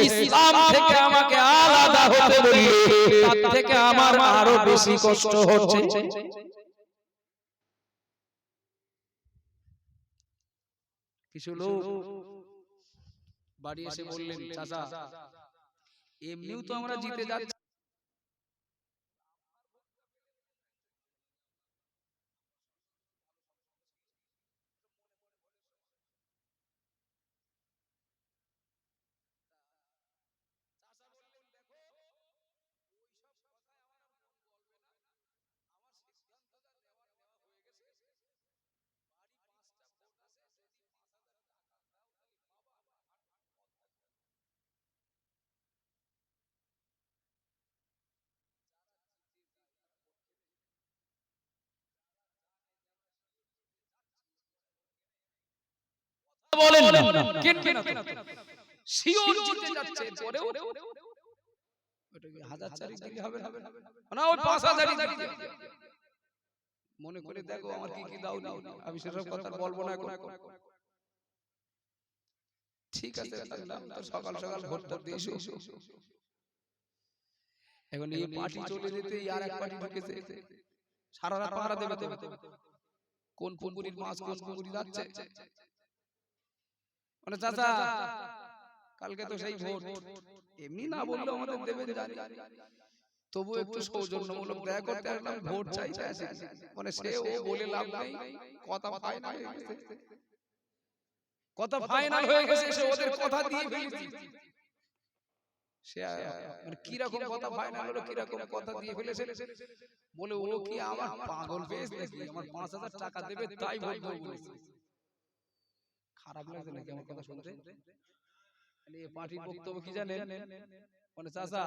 Speaker 1: ইসলাম থেকে আমাকে আলাদা হতে বললে তার থেকে আমার আরো বেশি কষ্ট হচ্ছে কিছু লোক বাড়ি এসে বললেন চাচা এমনিও তো আমরা জিতে যাচ্ছি বলেন না কিনবে না শিওর জিতে যাচ্ছে পরেও ওটা কি 1000 দিলে হবে না ওই 5000 দিতে মনে করে দেখো আমার কি কি দাও আমি সেসব কথা বলবো না এখন ঠিক আছে তো সকাল সকাল ভোট দিয়ে এসো এখন এই পার্টি চলে যেতে আর এক পার্টি ঢুকেছে সারা রাত পাহারা দেবে তো কোন পুকুরির মাছ কোন পুকুরি যাচ্ছে মানে চাচা কালকে তো সেই ভোট এমনি না বললে আমাদের দেবেন জানি তবু একটু সৌজন্যমূলক দয়া করতে আসলাম ভোট চাইতে আসে মানে সেও বলে লাভ নেই কথা ফাইনাল হয়ে গেছে কথা ফাইনাল হয়ে গেছে সে ওদের কথা দিয়ে ফেলেছে সে মানে কি রকম কথা ফাইনাল হলো কি রকম কথা দিয়ে ফেলেছে বলে ও কি আমার পাগল পেয়েছে নাকি আমার 5000 টাকা দেবে তাই ভোট দেব বলেছে খারাপ লাগছে নাকি আমার কথা শুনতে মানে এই পার্টির বক্তব্য কি জানেন মানে চাচা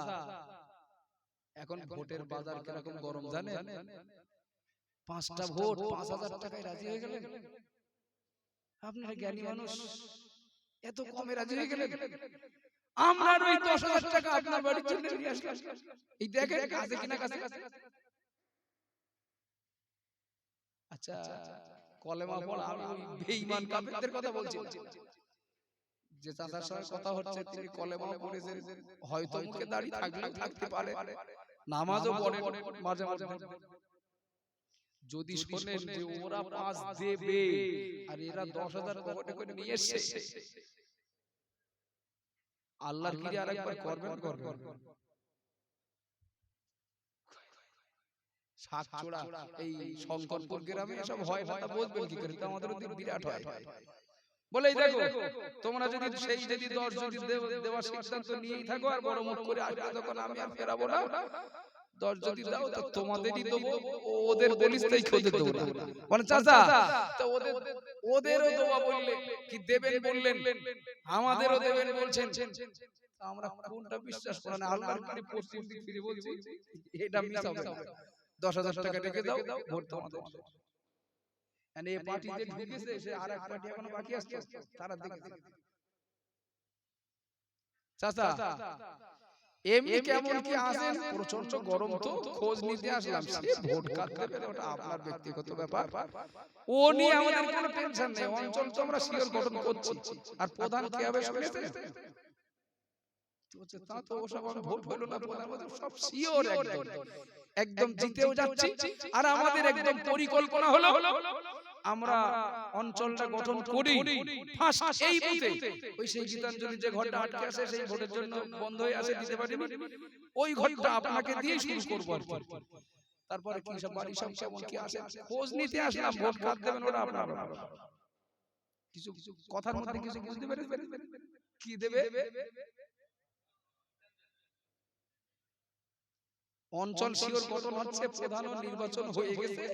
Speaker 1: এখন ভোটের বাজার কি রকম গরম জানেন 5টা ভোট 5000 টাকায় রাজি হয়ে গেলেন আপনারা জ্ঞানী মানুষ এত কমে রাজি হয়ে গেলেন আমরা ওই 10000 টাকা আপনার বাড়ির জন্য নিয়ে আসলাম এই দেখেন কাছে কিনা কাছে আচ্ছা কলেমা পড়া আমি বেঈমান কাফেরদের কথা বলছি যে চাচার সঙ্গে কথা হচ্ছে তিনি কলেমা পড়েছেন হয়তো মুখে দাড়ি থাকলেও থাকতে পারে নামাজও পড়ে মাঝে মাঝে যদি শুনেন যে ওরা 5 দেবে আর এরা 10000 পকেটে করে নিয়ে এসেছে আল্লাহর কি আরেকবার করবেন সাতচোড়া এই শঙ্করপুর গ্রামে সব হয় কথা বলবেন কি করে আমাদের ওদিকে বিরাট হয় বলেই দেখো তোমরা যদি সেই যদি 10 যদি দেওয়ার সিদ্ধান্ত নিয়েই থাকো আর বড় মুখ করে আসবে তখন আমি আর ফেরাবো না 10 যদি দাও তো তোমাদেরই দেবো ওদের বলিস তাই খোঁজে দেবো না মানে চাচা তো ওদেরও দেওয়া বললে কি দেবেন বললেন আমাদেরও দেবেন বলছেন আমরা কোনটা বিশ্বাস করি না আল্লাহর কি পশ্চিম দিক ফিরে বলছি এটা মিস হবে 10000 টাকা রেখে দাও ভোট তোমাদের মানে এই পার্টি যে ঢুকেছে সে আরেক পার্টি এখনো বাকি আছে তারা দেখে চাচা এমনি কেমন কি আসেন, প্রচন্ড গরম তো খোঁজ নিতে আসলাম, সে ভোট কাটতে পারে ওটা আপনার ব্যক্তিগত ব্যাপার, ও নিয়ে আমাদের কোনো টেনশন নেই। অঞ্চল তো আমরা শিওর গঠন করছি। আর প্রধান কি হবে শুনেছেন? তা তো ওসব ভোট হলো না, প্রধান সব শিওর একদম একদম জিতেও যাচ্ছি। আর আমাদের একদম পরিকল্পনা হলো আমরা অঞ্চলটা গঠন করি ফার্স্ট এই বুথে। ওই সেই গীতাঞ্জলি যে ঘরটা আটকে আছে, সেই ভোটের জন্য বন্ধ হয়ে আছে, দিতে পারিনি, ওই ঘরটা আপনাকে দিয়ে শুরু করব। তারপরে কি সব বাড়ি সব কেমন কি আসে খোঁজ নিতে আসলাম, ভোট কাট দেবেন ওরা আপনারা। কিছু কথার মধ্যে কিছু বুঝতে পেরেছেন কি দেবে? অঞ্চল শিওর গঠন হচ্ছে, প্রধান নির্বাচন হয়ে গেছে,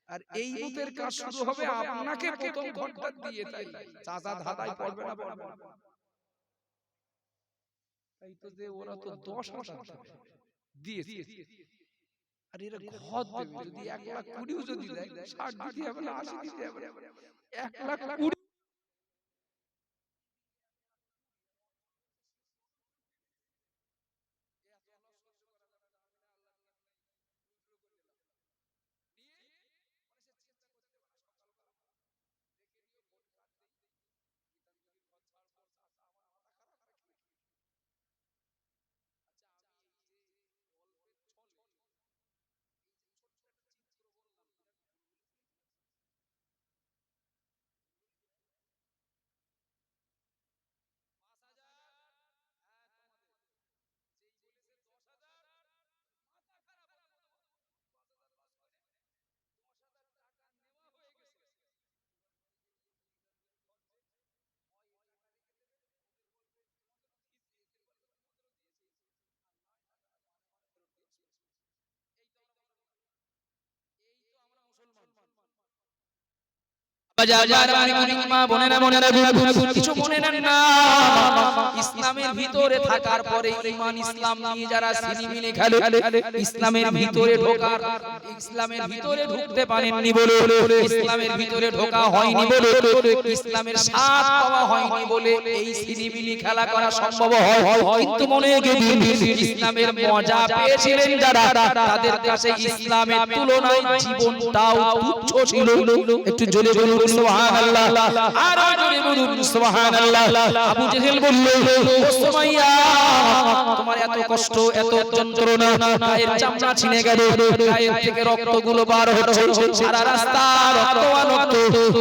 Speaker 1: আর এই বুথের কাজ শুরু হবে আপনাকে প্রথম ঘন্টা দিয়ে। তাই চাচা ধাঁধায় পড়বে না, তাই তো যে ওরা তো 10,000 দিয়েছে, আর এরা ঘর দেবে যদি 1,20,000 যদি দেয়, 60 দিতে হবে না 80 দিতে হবে, 1,20,000 কিছু মনে নেন না। ইসলামের ভিতরে থাকার পরে ঈমান ইসলাম নিয়ে যারা সিনেমিনে খেলে, ইসলামের ভিতরে ঢোকার, ইসলামের ভিতরে ঢুকতে পারেননি বলে, ইসলামের ভিতরে ঢোকা হয়নি বলে, ইসলামের স্বাদ পাওয়া হয়নি বলে এই সিনেমিনি খেলা করা সম্ভব হয়। কিন্তু মনে গেদিন ইসলামের মজা পেয়েছিলেন যারা, তাদের কাছে ইসলামের তুলনায় জীবনটাও তুচ্ছ ছিল। একটু জোরে বলুন সুবহানাল্লাহ, আর জোরে বলুন সুবহানাল্লাহ। আবু জেহেল বলল, ও সুমাইয়া, তোমার এত কষ্ট, এত যন্ত্রণা, গায়ের চামড়া ছিনে গেল, গায়ের থেকে রক্তগুলো বার হচ্ছে, সারা রাস্তা রক্ত আর রক্ত,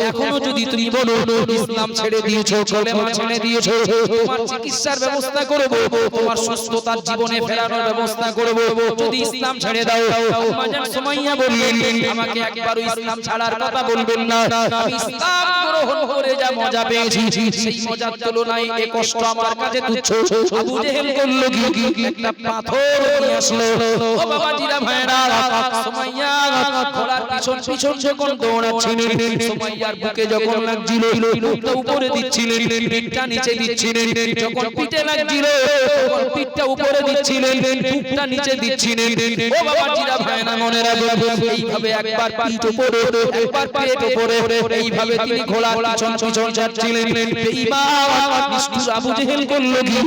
Speaker 1: এখনো যদি তুমি বলো ইসলাম ছেড়ে দিয়েছো, কলেমা ছেড়ে দিয়েছো, তোমার চিকিৎসার ব্যবস্থা করব, তোমার সুস্থতার জীবনে ফেরানোর ব্যবস্থা করব, যদি ইসলাম ছেড়ে দাও। আম্মাজান সুমাইয়া বললেন, আমাকে একবার ইসলাম ছাড়ার কথা বলবেন না, আমি ইসলাম গ্রহণ করে যা মজা পেয়েছি, সেই মজার তুলনায় এই কষ্ট আমার কাছে তুচ্ছ। আবু জেহেল বলল, কি একটা পাথর নিয়ে আসলো। ও বাবাজিরা ভাইরা, সুমাইয়া ঘোড়ার পিছন পিছন যখন দৌড়াচ্ছিলেন, সুমাইয়ার বুকে যখন লাগছিল, বুকটা উপরে দিচ্ছিলেন, পিঠটা নিচে দিচ্ছিলেন, যখন পিঠে লাগছিল তখন পিঠটা উপরে দিচ্ছিলেন, বুকটা নিচে দিচ্ছিলেন। ও বাবাজিরা ভাইরা, মনে রাখবেন, এইভাবে একবার পিঠ উপরে, একবার পেট উপরে, এইভাবে তিনি ঘোড়ার পিছন পিছন যাচ্ছিলেন। বেঈমান নিষ্ঠুর আবু জেহেল করল কি,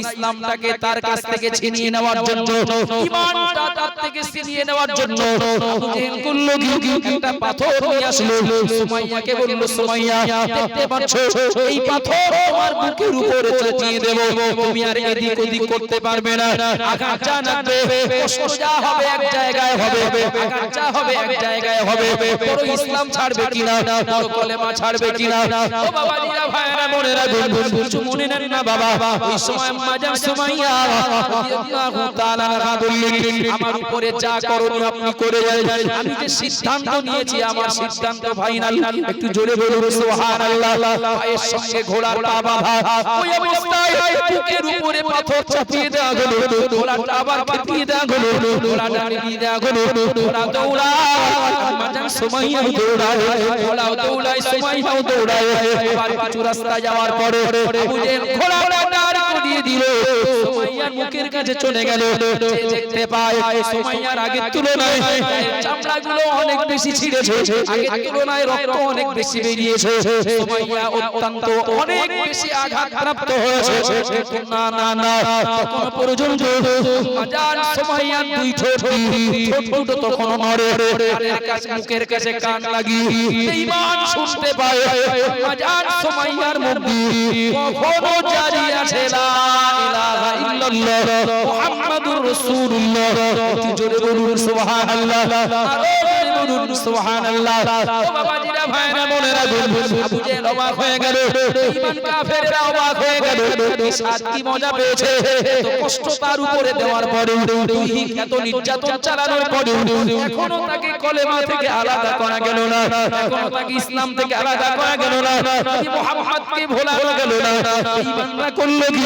Speaker 1: ইসলামটাকে তার কাছ থেকে ছিনিয়ে নেওয়ার জন্য, ঈমানটা তার থেকে ছিনিয়ে নেওয়ার জন্য আবু জেহেল করল কি, একটা পাথর নিয়ে আসলো। সুমাইয়াকে বলল, সুমাইয়া, দেখতে পাচ্ছ এই পাথর তোমার বুকের উপরে চাপিয়ে দেব, তুমি আর এদিক ওদিক করতে পারবে না, আঘাত যা লাগবে, কষ্ট যা হবে এক জায়গায় হবে, আঘাত যা হবে এক জায়গায় হবে। বড় ইসলাম ছাড়বে কিনা, বড় কলেমা ছাড়বে কিনা। ও বাবাজিরা ভাইরা, মনে রাখবেন, কিছু মনে নেন না বাবা। ওই সময় আম্মাজান সুমাইয়া রাদিয়াল্লাহু তাআলা আনহা বললেন, আমার উপরে যা করণীয় আপনি করে যান, আমি যে সিদ্ধান্ত নিয়েছি আমার সিদ্ধান্ত ফাইনাল। একটু জোরে বলুন সুবহানাল্লাহ। পায়ের সঙ্গে ঘোড়ার পা বাঁধা, ওই অবস্থায় বুকের উপরে পাথর চাপিয়ে দেওয়া হলো, ঘোড়াটা আবার চাপিয়ে দেওয়া হলো, ঘোড়াটা নিয়ে দেওয়া হলো, ঘোড়া দৌড়ায়, আম্মাজান সুমাইয়া দৌড়ায়, ঘোড়াও দৌড়ায়, সুমাইয়াও দৌড়ায়। আবার কিছু রাস্তা যাওয়ার পরে আবু জেহেল ঘোড়াটা করিয়ে দিল সুমাইয়ার মুখের কাছে চলে গেল দেখতে পায় সুমাইয়ার আগের তুলনায় চামড়াগুলো অনেক বেশি ছিঁড়েছে আগের তুলনায় রক্ত অনেক বেশি বেরিয়েছে সুমাইয়া অত্যন্ত অনেক বেশি আঘাতপ্রাপ্ত হয়েছে না না না তখন পর্যন্ত আজান সুমাইয়ার দুই ঠোঁট তখন নড়ে কানের কাছে মুখের কাছে কান লাগিয়ে ঈমান শুনতে পায় আজান সুমাইয়ার মুখ দিয়ে কখনো জারি আছে লা ইলাহা ইল্লাল্লাহ মুহাম্মাদুর রাসূলুল্লাহ জোরে বলুন সুবহানাল্লাহ আরো জোরে বলুন সুবহানাল্লাহ ও বাবাজিরা ভাইরা বোনেরা আবু জেহেল অবাক হয়ে গেল ঈমান কাফেররা অবাক হয়ে গেল শাস্তি মজা পেয়েছে এত কষ্ট তার উপরে দেওয়ার পরে এত নির্যাতন চালানোর পরে এখনো তাকে কলেমা থেকে আলাদা করা গেল না এখনো তাকে ইসলাম থেকে আলাদা করা গেল না মুহাম্মদকে ভোলানো গেল না ঈমানরা করলো কি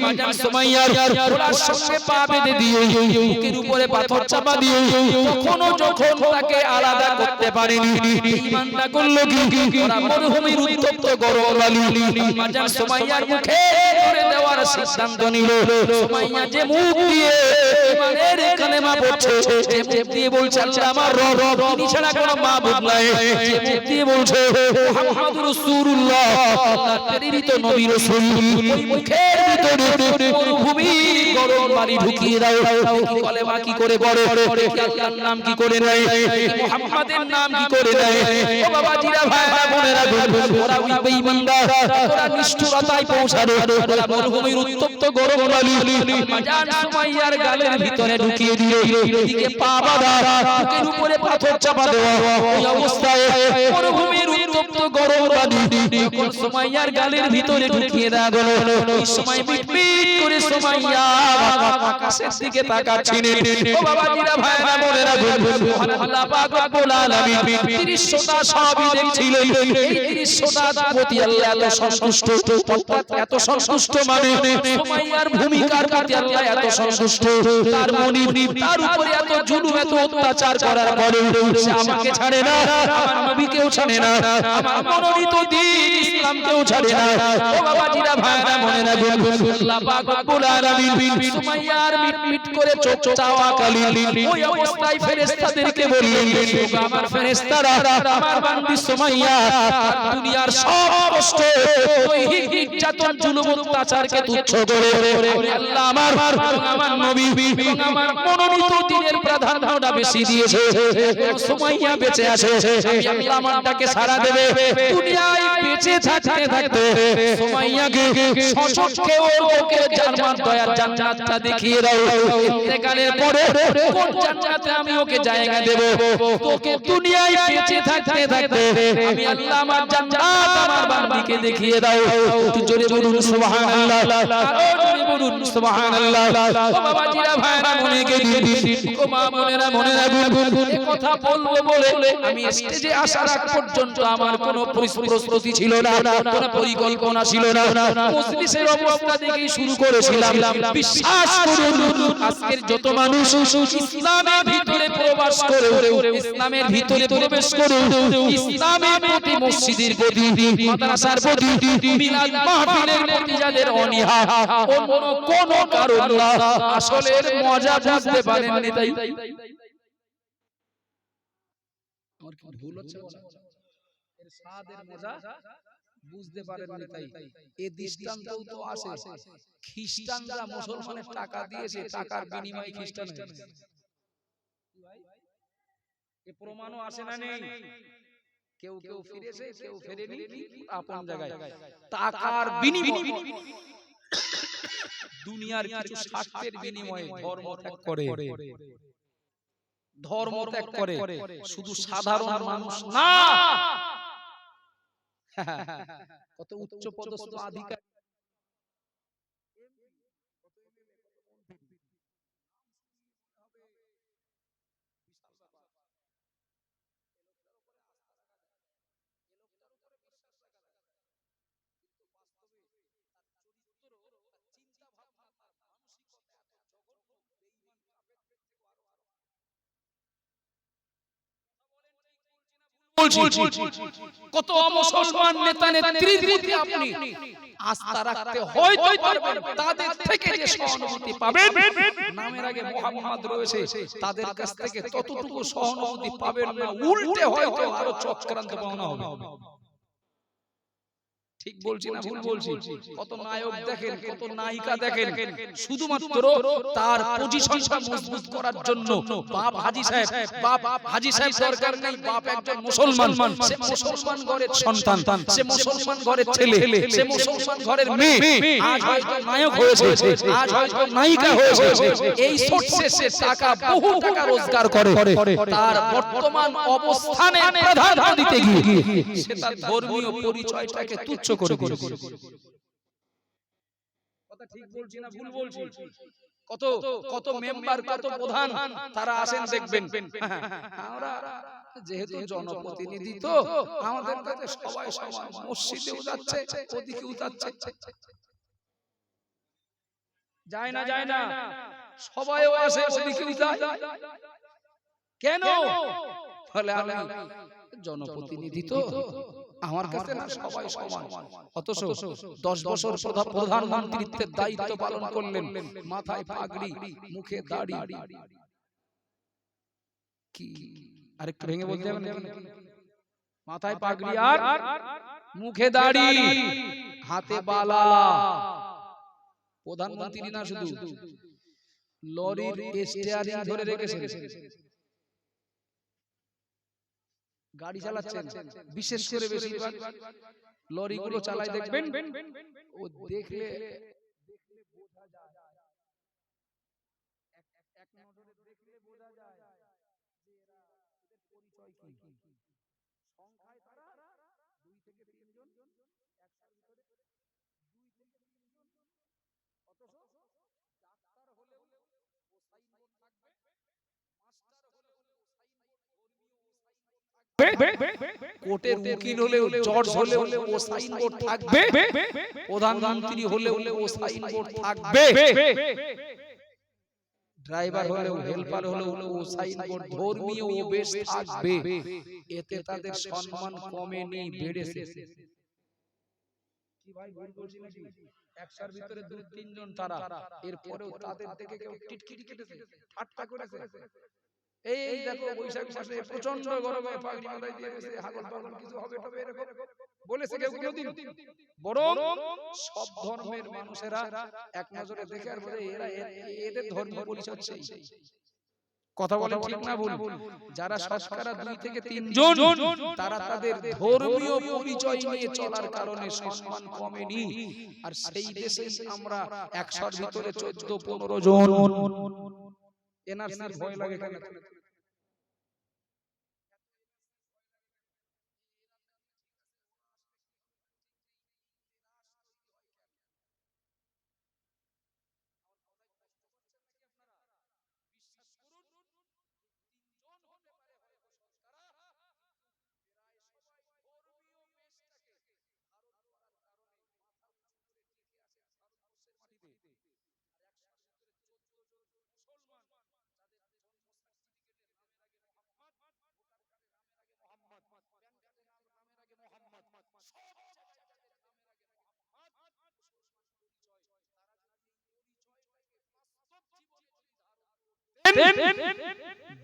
Speaker 1: আজান সুমাইয়ার ওরা সঙ্গে পা বেঁধে দিয়ে বুকের উপরে পাথর চাপা দিয়ে তখনও যখন তাকে আলাদা করতে পারেনি ঈমানরা করলো কি ওরা মরুভূমির উত্তপ্ত গরম বালি আজান সুমাইয়ার মুখে করে দেওয়ার সিদ্ধান্ত নিল সুমাইয়া যে মুখ দিয়ে ঈমানের কালেমা পড়ছে যে মুখ দিয়ে বলছে আল্লাহ আমার রব তিনি ছাড়া কোনো মাবুদ নাই যে মুখ দিয়ে বলছে মুহাম্মাদুর রাসূলুল্লাহ আল্লাহর প্রেরিত নবী রাসূল ওই মুখের ভিতরে মরুভূমির গরম বালি ঢুকিয়ে দাও কলেমা কি করে পড়ে আল্লাহর নাম কি করে নেয় মুহাম্মাদের নাম কি করে নেয় ও বাবাজিরা ভাইরা বোনেরা ওরা ওই বেঈমানরা ওরা নিষ্ঠুরতায় পৌঁছালো ওরা মরুভূমির উত্তপ্ত গরম বালি আজান সুমাইয়ার গালের ভিতরে ঢুকিয়ে দিল এদিকে পা বাঁধা বুকের উপরে পাথর চাপা দেওয়া এই অবস্থায় মরুভূমির উত্তপ্ত গরম বালি যখন সুমাইয়ার গালের ভিতরে ঢুকিয়ে দেওয়া গেল এই সময় মিটমিট করে সুমাইয়া আকাশের দিকে তাকাচ্ছেন ও বাবাজিরা ভাইরা বোনেরা আল্লাহ পাক রব্বুল আলামিন দৃশ্যটা সবই দেখছিলেন এই দৃশ্যটা প্রতি আল্লাহ এত সন্তুষ্ট এত সন্তুষ্ট মানে সুমাইয়ার ভূমিকার প্রতি আল্লাহ এত সন্তুষ্ট তার মনিব তার উপরে এত জুলুম এত অত্যাচার করার পরে সে আমাকে ছাড়ে না আমার নবীকেও ছাড়ে না আমার মনোনীত দ্বীন ইসলামকেও ছাড়ে না ও বাবাজিরা ভাইরা বোনেরা আল্লাহ পাক রব্বুল আলামিন সুমাইয়ার মিটমিট করে চোখ চাওয়া কালীন ওই অবস্থায় ফেরেশতাদেরকে বললেন আমার ফেরেশতারা আমার বান্দি সুমাইয়া দুনিয়ার সব কষ্ট দৈহিক নির্যাতন জুলুম অত্যাচারকে তুচ্ছ করে আমি আল্লাহ আমার নবী এবং আমার মনোনীত দ্বীনের প্রাধান্যটা বেশি দিয়েছে সুমাইয়া বেঁচে আছে আমি আল্লাহ আমারটাকে সারা দেবে দুনিয়ায় বেঁচে থাকতে থাকতে সুমাইয়াকে সচক্ষে ওকে জান্নাত দয়ার জান্নাতটা দেখিয়ে দাও ইন্তেকালের পরে কোন জান্নাতে আমি ওকে জায়গা দেব তোকে দুনিয়ায় বেঁচে থাকতে থাকতে আমি আল্লাহ আমার জান্নাত আমার বান্দিকে দেখিয়ে দাও একটু জোরে বলুন সুবহানাল্লাহ আরো জোরে বলুন সুবহানাল্লাহ ও বাবাজিরা ভাইরা মনে গেলি ও মা বোনেরা মনে রাখুন এই কথা বলবো বলে আমি স্টেজে আসার আগ পর্যন্ত আমার কোনো প্রস্তুতি ছিল না কোনো পরিকল্পনা ছিল না মজলিসের অবস্থা দেখেই শুরু করেছিলাম বিশ্বাস করুন আজকের যত মানুষ ইসলামের ভিতরে প্রবেশ করে ইসলামের ভিতরে প্রবেশ করে ইসলামের প্রতি মসজিদের প্রতি মাদ্রাসার প্রতি মিলাদ মাহফিলের প্রতি যাদের অনীহা অন্য কোন কারণ না আসলের মজা বুঝতে পারেননি তাই আমার কি ভুল হচ্ছে এর স্বাদের মজা বুঝতে পারেননি তাই এই দৃষ্টান্তও তো আসে খ্রিস্টানরা মুসলমানের টাকা দিয়েছে টাকার বিনিময়ে খ্রিস্টান হয়েছে এ প্রমাণও আসে না নেই কেউ কেউ ফিরেছে কেউ ফেরেনি আপন জায়গায় টাকার বিনিময়ে দুনিয়ার কিছু স্বার্থের বিনিময়ে ধর্ম ত্যাগ করে শুধু সাধারণ মানুষ না কত উচ্চ পদস্থ আধিকারিক কত মুসলমান নেতা নেত্রীর প্রতি আপনি আস্থা রাখতে হয়তোই পারবেন, তাদের থেকে যে সহানুভূতি পাবেন, নামের আগে মুহাম্মদ রয়েছে, তাদের কাছ থেকে ততটুকু সহানুভূতি পাবেন না, উল্টে হয়তো আরো চক্রান্ত পাওনা হবে। ঠিক বলছি না ভুল বলছি? কত নায়ক দেখেন, কত নায়িকা দেখেন, শুধুমাত্র তার পজিশনটা মজবুত করার জন্য বাপ হাজী সাহেব, বাপ হাজী সাহেব দরকার নেই, বাপ একজন মুসলমান, সে মুসলমান ঘরের সন্তান, সে মুসলমান ঘরের ছেলে, সে মুসলমান ঘরের মেয়ে, আজ হয়তো নায়ক হয়েছে, আজ হয়তো নায়িকা হয়েছে, এই সোর্সে সে টাকা, বহু টাকা রোজগার করে, তার বর্তমান অবস্থানে প্রাধান্য দিতে গিয়ে সে তার ধর্মীয় পরিচয়টাকে তুচ্ছ করে দিয়েছে। কথা ঠিক বলছি না ভুল বলছি? কত কত মেম্বার, কত প্রধান তারা আসেন দেখবেন, আমরা যেহেতু জনপ্রতিনিধি তো আমাদের কাছে সবাই সমান, মসজিদেও যাচ্ছে, ওদিকেও যাচ্ছে, যায় না যায় না, সবাইও আসে, ওদিকেও যায়, কেন? ফলে আমি জনপ্রতিনিধি তো আমার কাছে না সবাই সমান। অথচ 10 বছর প্রধানমন্ত্রীত্বের দায়িত্ব পালন করলেন, মাথায় পাগড়ি, মুখে দাড়ি, কি আরেকটু ভেঙে বলতে হবে নাকি? মাথায় পাগড়ি আর মুখে দাড়ি, হাতে বালা, প্রধানমন্ত্রী না শুধু, লরির স্টিয়ারিং ধরে রেখেছেন, গাড়ি চালাচ্ছেন, বিশেষ করে বেশিরভাগ লরিগুলো চালায় দেখবেন, ও দেখলে বোঝা যায়, এক নজরে দেখলে বোঝা যায় যে এরা, এদের পরিচয় কি। সংখ্যায় তারা 2 থেকে 3 জন, একটার ভিতরে 2 থেকে 3 জন, অথচ ডাক্তার হলেও ও সাইনবোর্ড থাকবে, মাস্টার হলেও ও সাইনবোর্ড, ধর্মীয় ও সাইনবোর্ড থাকবে, কোর্টের উকিল হলেও, জজ হলেও ও সাইনবোর্ড থাকবে, প্রধানমন্ত্রী হলেও ও সাইনবোর্ড থাকবে, ড্রাইভার হলেও, হেল্পার হলেও ও সাইনবোর্ড, ধর্মীয় ও বেশ থাকবে। এতে তাদের সম্মান কমেনি, বেড়েছে। কি ভাই ভুল বলছি নাকি? একটার ভিতরে 2-3 জন তারা, এরপরেও তাদের থেকে কেউ টিটকিরি কেটেছে, ঠাট্টা করেছে। এই দেখো বৈশাখ মাসে প্রচন্ড গরমে পাগড়ি মাথায় দিয়ে বসে হাগল পাগল কিছু হবে তবে এরকম বলেছে কেউ কোনোদিন? বরং সব ধর্মের মানুষেরা এক নজরে দেখে আর বলে এরা, এদের ধর্মীয় পরিচয় সেই। কথা বলেন ঠিক না ভুল? যারা শতকরা 2 থেকে 3 জন, তারা তাদের ধর্মীয় পরিচয় নিয়ে চলার কারণে সম্মান কমেনি। আর সেই দেশে আমরা 100-র ভিতরে 14-15 জন, এনআরসির ভয় লাগে কেন?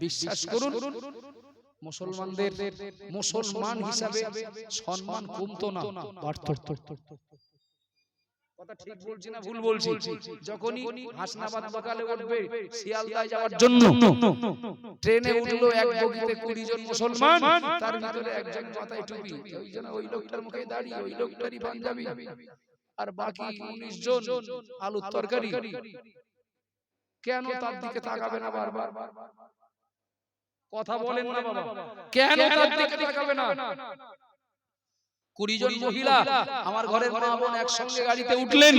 Speaker 1: বিশ্বাস করুন, মুসলমানদের মুসলমান হিসাবে সম্মান কমতো না, বাড়তো। কথা ঠিক বলছি না ভুল বলছি? যখনই হাসনাবাদ লোকালে উঠবে শিয়ালদায় যাওয়ার জন্য, ট্রেনে উঠলো এক বগিতে 20 জন মুসলমান, তার ভিতরে একজন মাথায় টুপি, ওই লোকটার মুখে দাড়ি, ওই লোকটারই পাঞ্জাবি, আর বাকি 19 জন আলুর তরকারি। কেন তার দিকে তাকাবে না বারবার? কথা বলেন না বাবা, কেন তার দিকে তাকাবে না? 20 জন মহিলা, আমার ঘরের মা বোন একসঙ্গে গাড়িতে উঠলেন,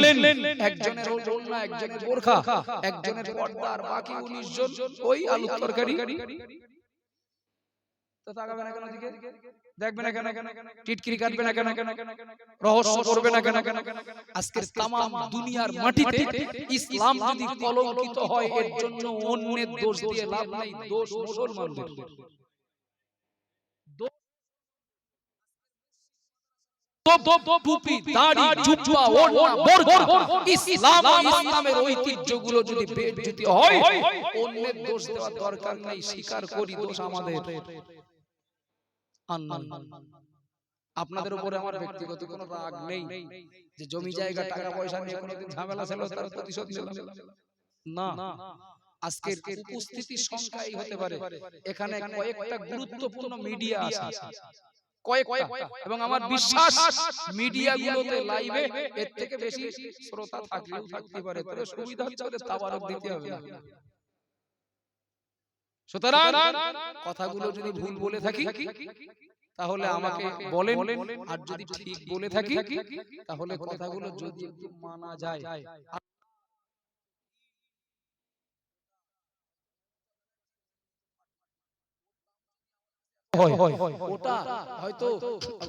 Speaker 1: একজনের ওড়না, একজনের বোরখা, একজনের পর্দা, আর বাকি 19 জন ওই আলুর তরকারি। তো তাকাবে না কেন দিকে? দেখবে না কেন? টিটকিরি কাটবে না কেন? রহস্য করবে না কেন? আজকের তামাম দুনিয়ার মাটিতে ইসলাম যদি কলঙ্কিত হয়, এর জন্য অন্যের দোষ দিয়ে লাভ নাই, দোষ মুসলমানদের। টুপি দাড়ি জুব্বা ওড়না বোরকা ইসলাম ও ইসলামের ঐতিহ্যগুলো যদি বেজ্জতি হয় অন্যের দোষ দেওয়ার দরকার নাই, স্বীকার করি দোষ আমাদের। আপনাদের উপরে আমার ব্যক্তিগত কোনো রাগ নেই যে জমি জায়গা টাকা পয়সা নিয়ে কোনোদিন ঝামেলা ছিল তার প্রতিশোধ নিলাম না। আজকের উপস্থিতির সংখ্যা এই হতে পারে এখানে কয়েকটা গুরুত্বপূর্ণ মিডিয়া আছে, এবং আমার বিশ্বাস মিডিয়াগুলোতে লাইভে এর থেকে বেশি শ্রোতা থাকলেও থাকতে পারে, তবে সুবিধা হচ্ছে ওদের তাবারক দিতে হবে না। সুতরাং কথাগুলো যদি ভুল বলে থাকি তাহলে আমাকে বলেন, আর যদি ঠিক বলে থাকি তাহলে কথাগুলো যদি একটু মানা যায়। ওটা হয়তো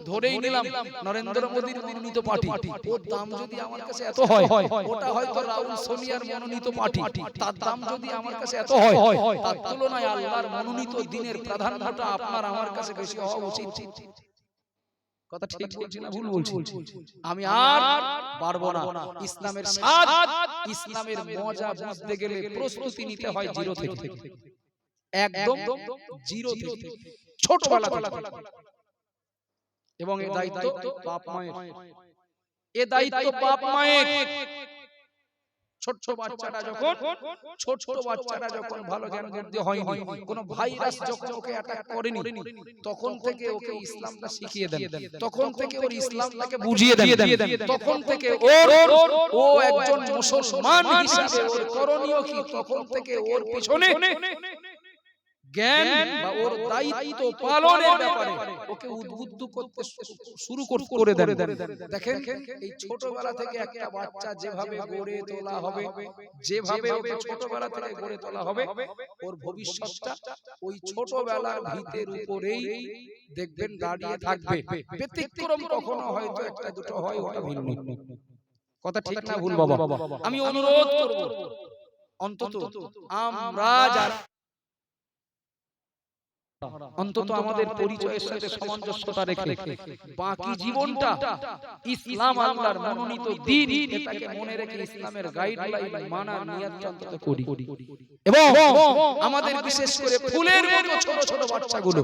Speaker 1: ধরেই নিলাম নরেন্দ্র মোদীর মনোনীত পার্টি, ওর দাম যদি আমার কাছে এত হয়, ওটা হয়তো রাহুল সোনিয়ার মনোনীত পার্টি, তার দাম যদি আমার কাছে এত হয়, তার তুলনায় আল্লাহর মনোনীত দিনের প্রাধান্যটা আপনার আমার কাছে বেশি হওয়া উচিত। কথা ঠিক বলছি না ভুল বলছি? আমি আর পারবো না। ইসলামের স্বাদ, ইসলামের মজা বুঝতে গেলে প্রস্তুতি নিতে হয় জিরো থেকে, একদম জিরো থেকে, ছোটবেলা থেকে। এবং এই দায়িত্ব বাপ মায়ের, এ দায়িত্ব বাপ মায়ের। ছোট বাচ্চাটা যখন ভালো জ্ঞান বুদ্ধি হয়নি, কোন ভাইরাস যখন ওকে অ্যাটাক করেনি, তখন থেকে ওকে ইসলামটা শিখিয়ে দেন, তখন থেকে ওর ইসলামটাকে বুঝিয়ে দেন, তখন থেকে ও একজন মুসলমান হিসেবে ওর করণীয় কি, তখন থেকে ওর পিছনে জ্ঞান বা ওর দায়িত্ব পালনের ব্যাপারে ওকে উদ্বুদ্ধ করতে শুরু করে দেন। দেখেন এই ছোটবেলা থেকে একটা বাচ্চা যেভাবে গড়ে তোলা হবে, যেভাবে ওকে ছোটবেলা থেকে গড়ে তোলা হবে, ওর ভবিষ্যৎটা ওই ছোটবেলার ভিতের উপরেই দেখবেন দাঁড়িয়ে থাকবে। ব্যতিক্রম কখনো হয়তো একটা দুটো হয়, ওটা ভিন্ন। কথা ঠিক না ভুল বাবা? আমি অনুরোধ করব অন্তত আমরা যারা অন্তত আমাদের পরিচয়ের সাথে সামঞ্জস্যতা রেখে বাকি জীবনটা ইসলাম আল্লাহর মনোনীত দ্বীন, এটাকে মনে রেখে ইসলামের গাইডলাইন মানার নিয়তটা অন্তত করি। এবং আমাদের বিশেষ করে ফুলের মতো ছোট ছোট বাচ্চাগুলো,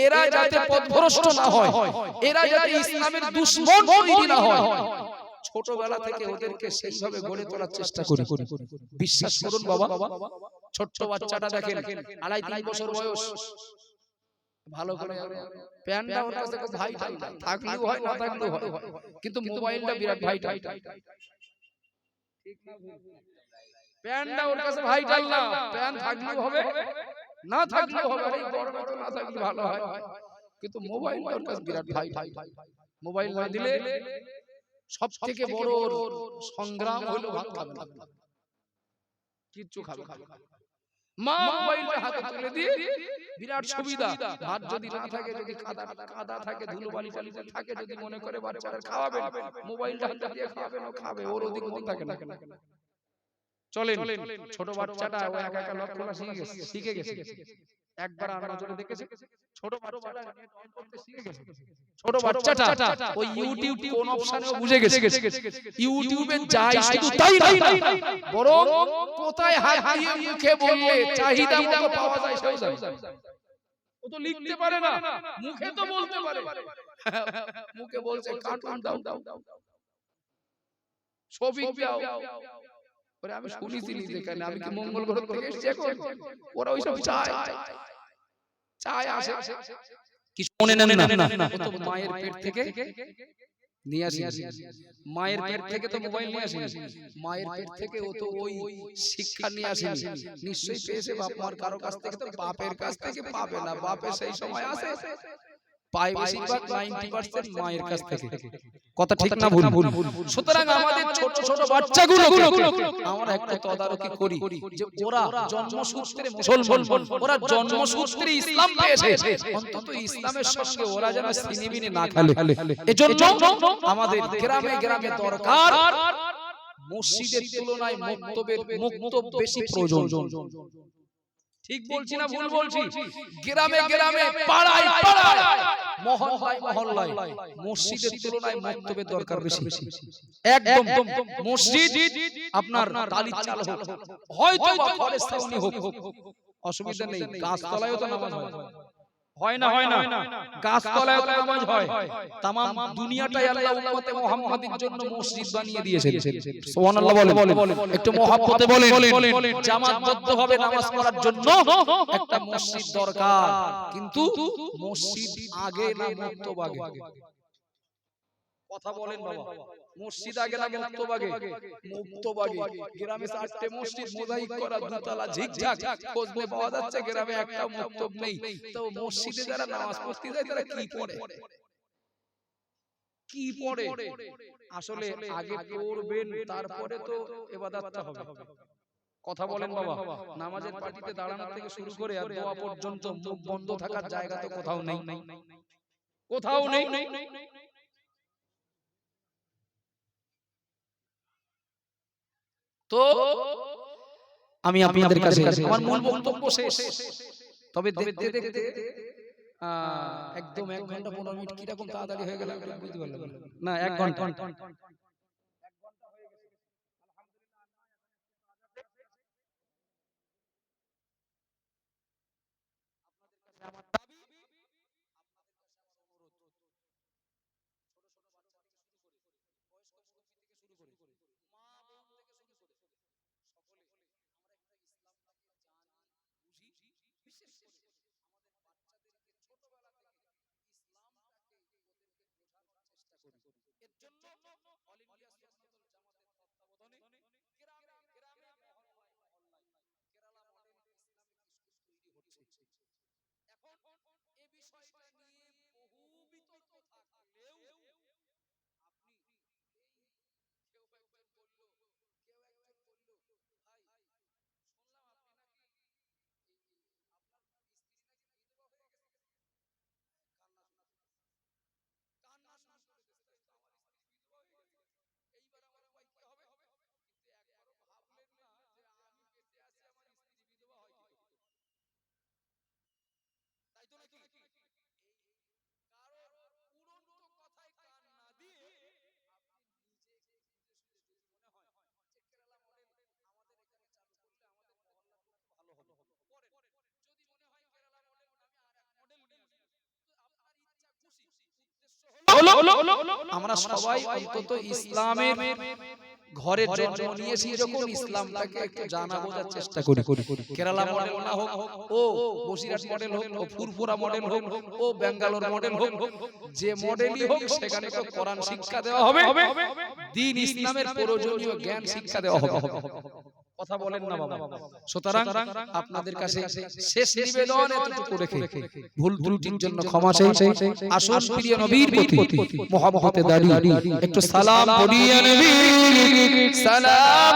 Speaker 1: এরা যাতে পথভ্রষ্ট না হয়, এরা যাতে ইসলামের দুশমন তৈরি না হয়, ছোটবেলা থেকে ওদেরকে সেইভাবে গড়ে তোলার চেষ্টা করি। বিশ্বাস করুন বাবা, ছোট্ট বাচ্চাটা দেখেন 2.5-3 বছর বয়স, ভালো করে প্যান্টটা ওর কাছে খুব ভাইটাল, থাকলেও হয় না থাকলেও হয়, কিন্তু মোবাইলটা বিরাট ভাইটাল। ঠিক না? প্যান্টটা ওর কাছে ভাইটাল না, প্যান্ট থাকলেও হবে না থাকলেও হবে, এই গরমে তো না থাকলে ভালো হয়, কিন্তু মোবাইলটা ওর কাছে বিরাট ভাইটাল। মোবাইল না দিলে সব থেকে বড় সংগ্রাম হলো ভাত খাবে না, কিচ্ছু খাবে না। মা মোবাইলটা হাতে তুলে দিয়ে বিরাট সুবিধা, ভাত যদি না থাকে, যদি কাদা থাকে, ধুলোবালি থাকে, যদি মনে করে বাচ্চারা খাওয়াবেন, মোবাইলটা হাতে দিয়ে খাওয়াবেন, ও খাবে, ওর ওদিক মন থাকে না। চলেন, ছোট বাচ্চাটা ও একা একা লক খোলা শিখে গেছে, একবার আর নজরে দেখেছে, ছোট বাচ্চাটা অন করতে শিখে গেছে। ছোট বাচ্চাটা ওই ইউটিউব কোন অপশনেও বুঝে গেছে, ইউটিউবে যাই শুধু তাই না, বরং কোথায় হাত দিয়ে মুখে বললে চাহিদা মতো পাওয়া যায় সেই যায়। ও তো লিখতে পারে না, মুখে তো বলতে পারে, মুখে বলছে কার্টুন দাও দাও, ছবি দাও। পরে আমি শুনেছি যেখানে, আমি কি মঙ্গল গ্রহ থেকে এসেছি এখন, ওরা ওইসব চায় আসে কিছু মনে নেন না। ও তো মায়ের পেট থেকে নিয়ে আসি, মায়ের পেট থেকে তো মোবাইল নিয়ে আসি, মায়ের পেট থেকে ও তো ওই শিক্ষা নিয়ে আসি, নিশ্চয়ই পেয়েছে বাপ মার কারো কাছ থেকে, তো বাপের কাছ থেকে পাবে না, বাপে সেই সময় আসে পায় বেশিরভাগ 90% মায়ের কাছ থেকে। কথা ঠিক না ভুল? সুতরাং আমাদের ছোট ছোট বাচ্চাগুলো আমরা একটু তদারকি করি যে ওরা জন্মসূত্রে মুসলমান, ওরা জন্মসূত্রে ইসলাম পেয়েছে, অন্তত ইসলামের সঙ্গে ওরা যেন ছিনিমিনি না খেলে। এজন্য আমাদের গ্রামে গ্রামে দরকার মসজিদের তুলনায় মুক্তবের বেশি প্রয়োজন। ঠিক বলছি না ভুল বলছি? গ্রামে গ্রামে পাড়ায় পাড়ায় মহল্লায় মহল্লায় মসজিদের তুলনায় মক্তবের দরকার বেশি। একদম মসজিদ আপনার টালির চাল হোক, হয়তো বা ঘরের ছাউনি হোক, অসুবিধা নেই। গাছতলায়ও তো নামাজ হয় না, হয় না? গাছতলায়ও তো নামাজ হয়। তামাম দুনিয়াটাই আল্লাহ উম্মতে মুহাম্মাদের জন্য মসজিদ বানিয়ে দিয়েছেন। সুবহানাল্লাহ বলেন, একটু মহব্বতে বলেন। জামাতবদ্ধভাবে নামাজ পড়ার জন্য একটা মসজিদ দরকার, কিন্তু মসজিদ আগে না মক্তব আগে? কথা বলেন বাবা, মসজিদ আগে না মক্তব আগে? মক্তব আগে। গ্রামে 4টে মসজিদ মোজাইক করা, দুতলা ঝিকঝাক, খোঁজ নিয়ে পাওয়া যাচ্ছে গ্রামে একটা মক্তব নেই। তো মসজিদে যারা নামাজ পড়তে যায় তারা কি পড়ে? কি পড়ে? আসলে আগে পড়বেন, তারপরে তো ইবাদতটা হবে। কথা বলেন বাবা, নামাজের পাটিতে দাঁড়ানো থেকে শুরু করে আর দোয়া পর্যন্ত মুখ বন্ধ থাকার জায়গা তো কোথাও নেই, কোথাও নেই। তো আমি আপনাদের কাছে আমার মূল বক্তব্য শেষ। তবে দেখতে দেখতে একদম 1 ঘন্টা 15 মিনিট কিরকম তাড়াতাড়ি হয়ে গেল বুঝতে পারলাম না। 1 ঘন্টা আমরা সবাই অন্তত ইসলামের ঘরে জন্ম নিয়েছি যখন, ইসলামটাকে একটু জানা বোঝার চেষ্টা করি। কেরালা মডেল না হোক, ও বসিরহাট মডেল হোক, ও ফুরফুরা মডেল হোক, ও বেঙ্গালোর মডেল হোক, যে মডেলই হোক সেখানে তো কোরআন শিক্ষা দেওয়া হবে, দ্বীন ইসলামের প্রয়োজনীয় জ্ঞান শিক্ষা দেওয়া হবে। কথা বলেন না বাবা। সুতরাং আপনাদের কাছে শেষ নিবেদন এতটুকু রেখে ভুল ত্রুটির জন্য ক্ষমা চাই। আসুন প্রিয় নবীর প্রতি মহব্বতে দাঁড়িয়ে একটু সালাম পড়িয়ে নবী সালাম।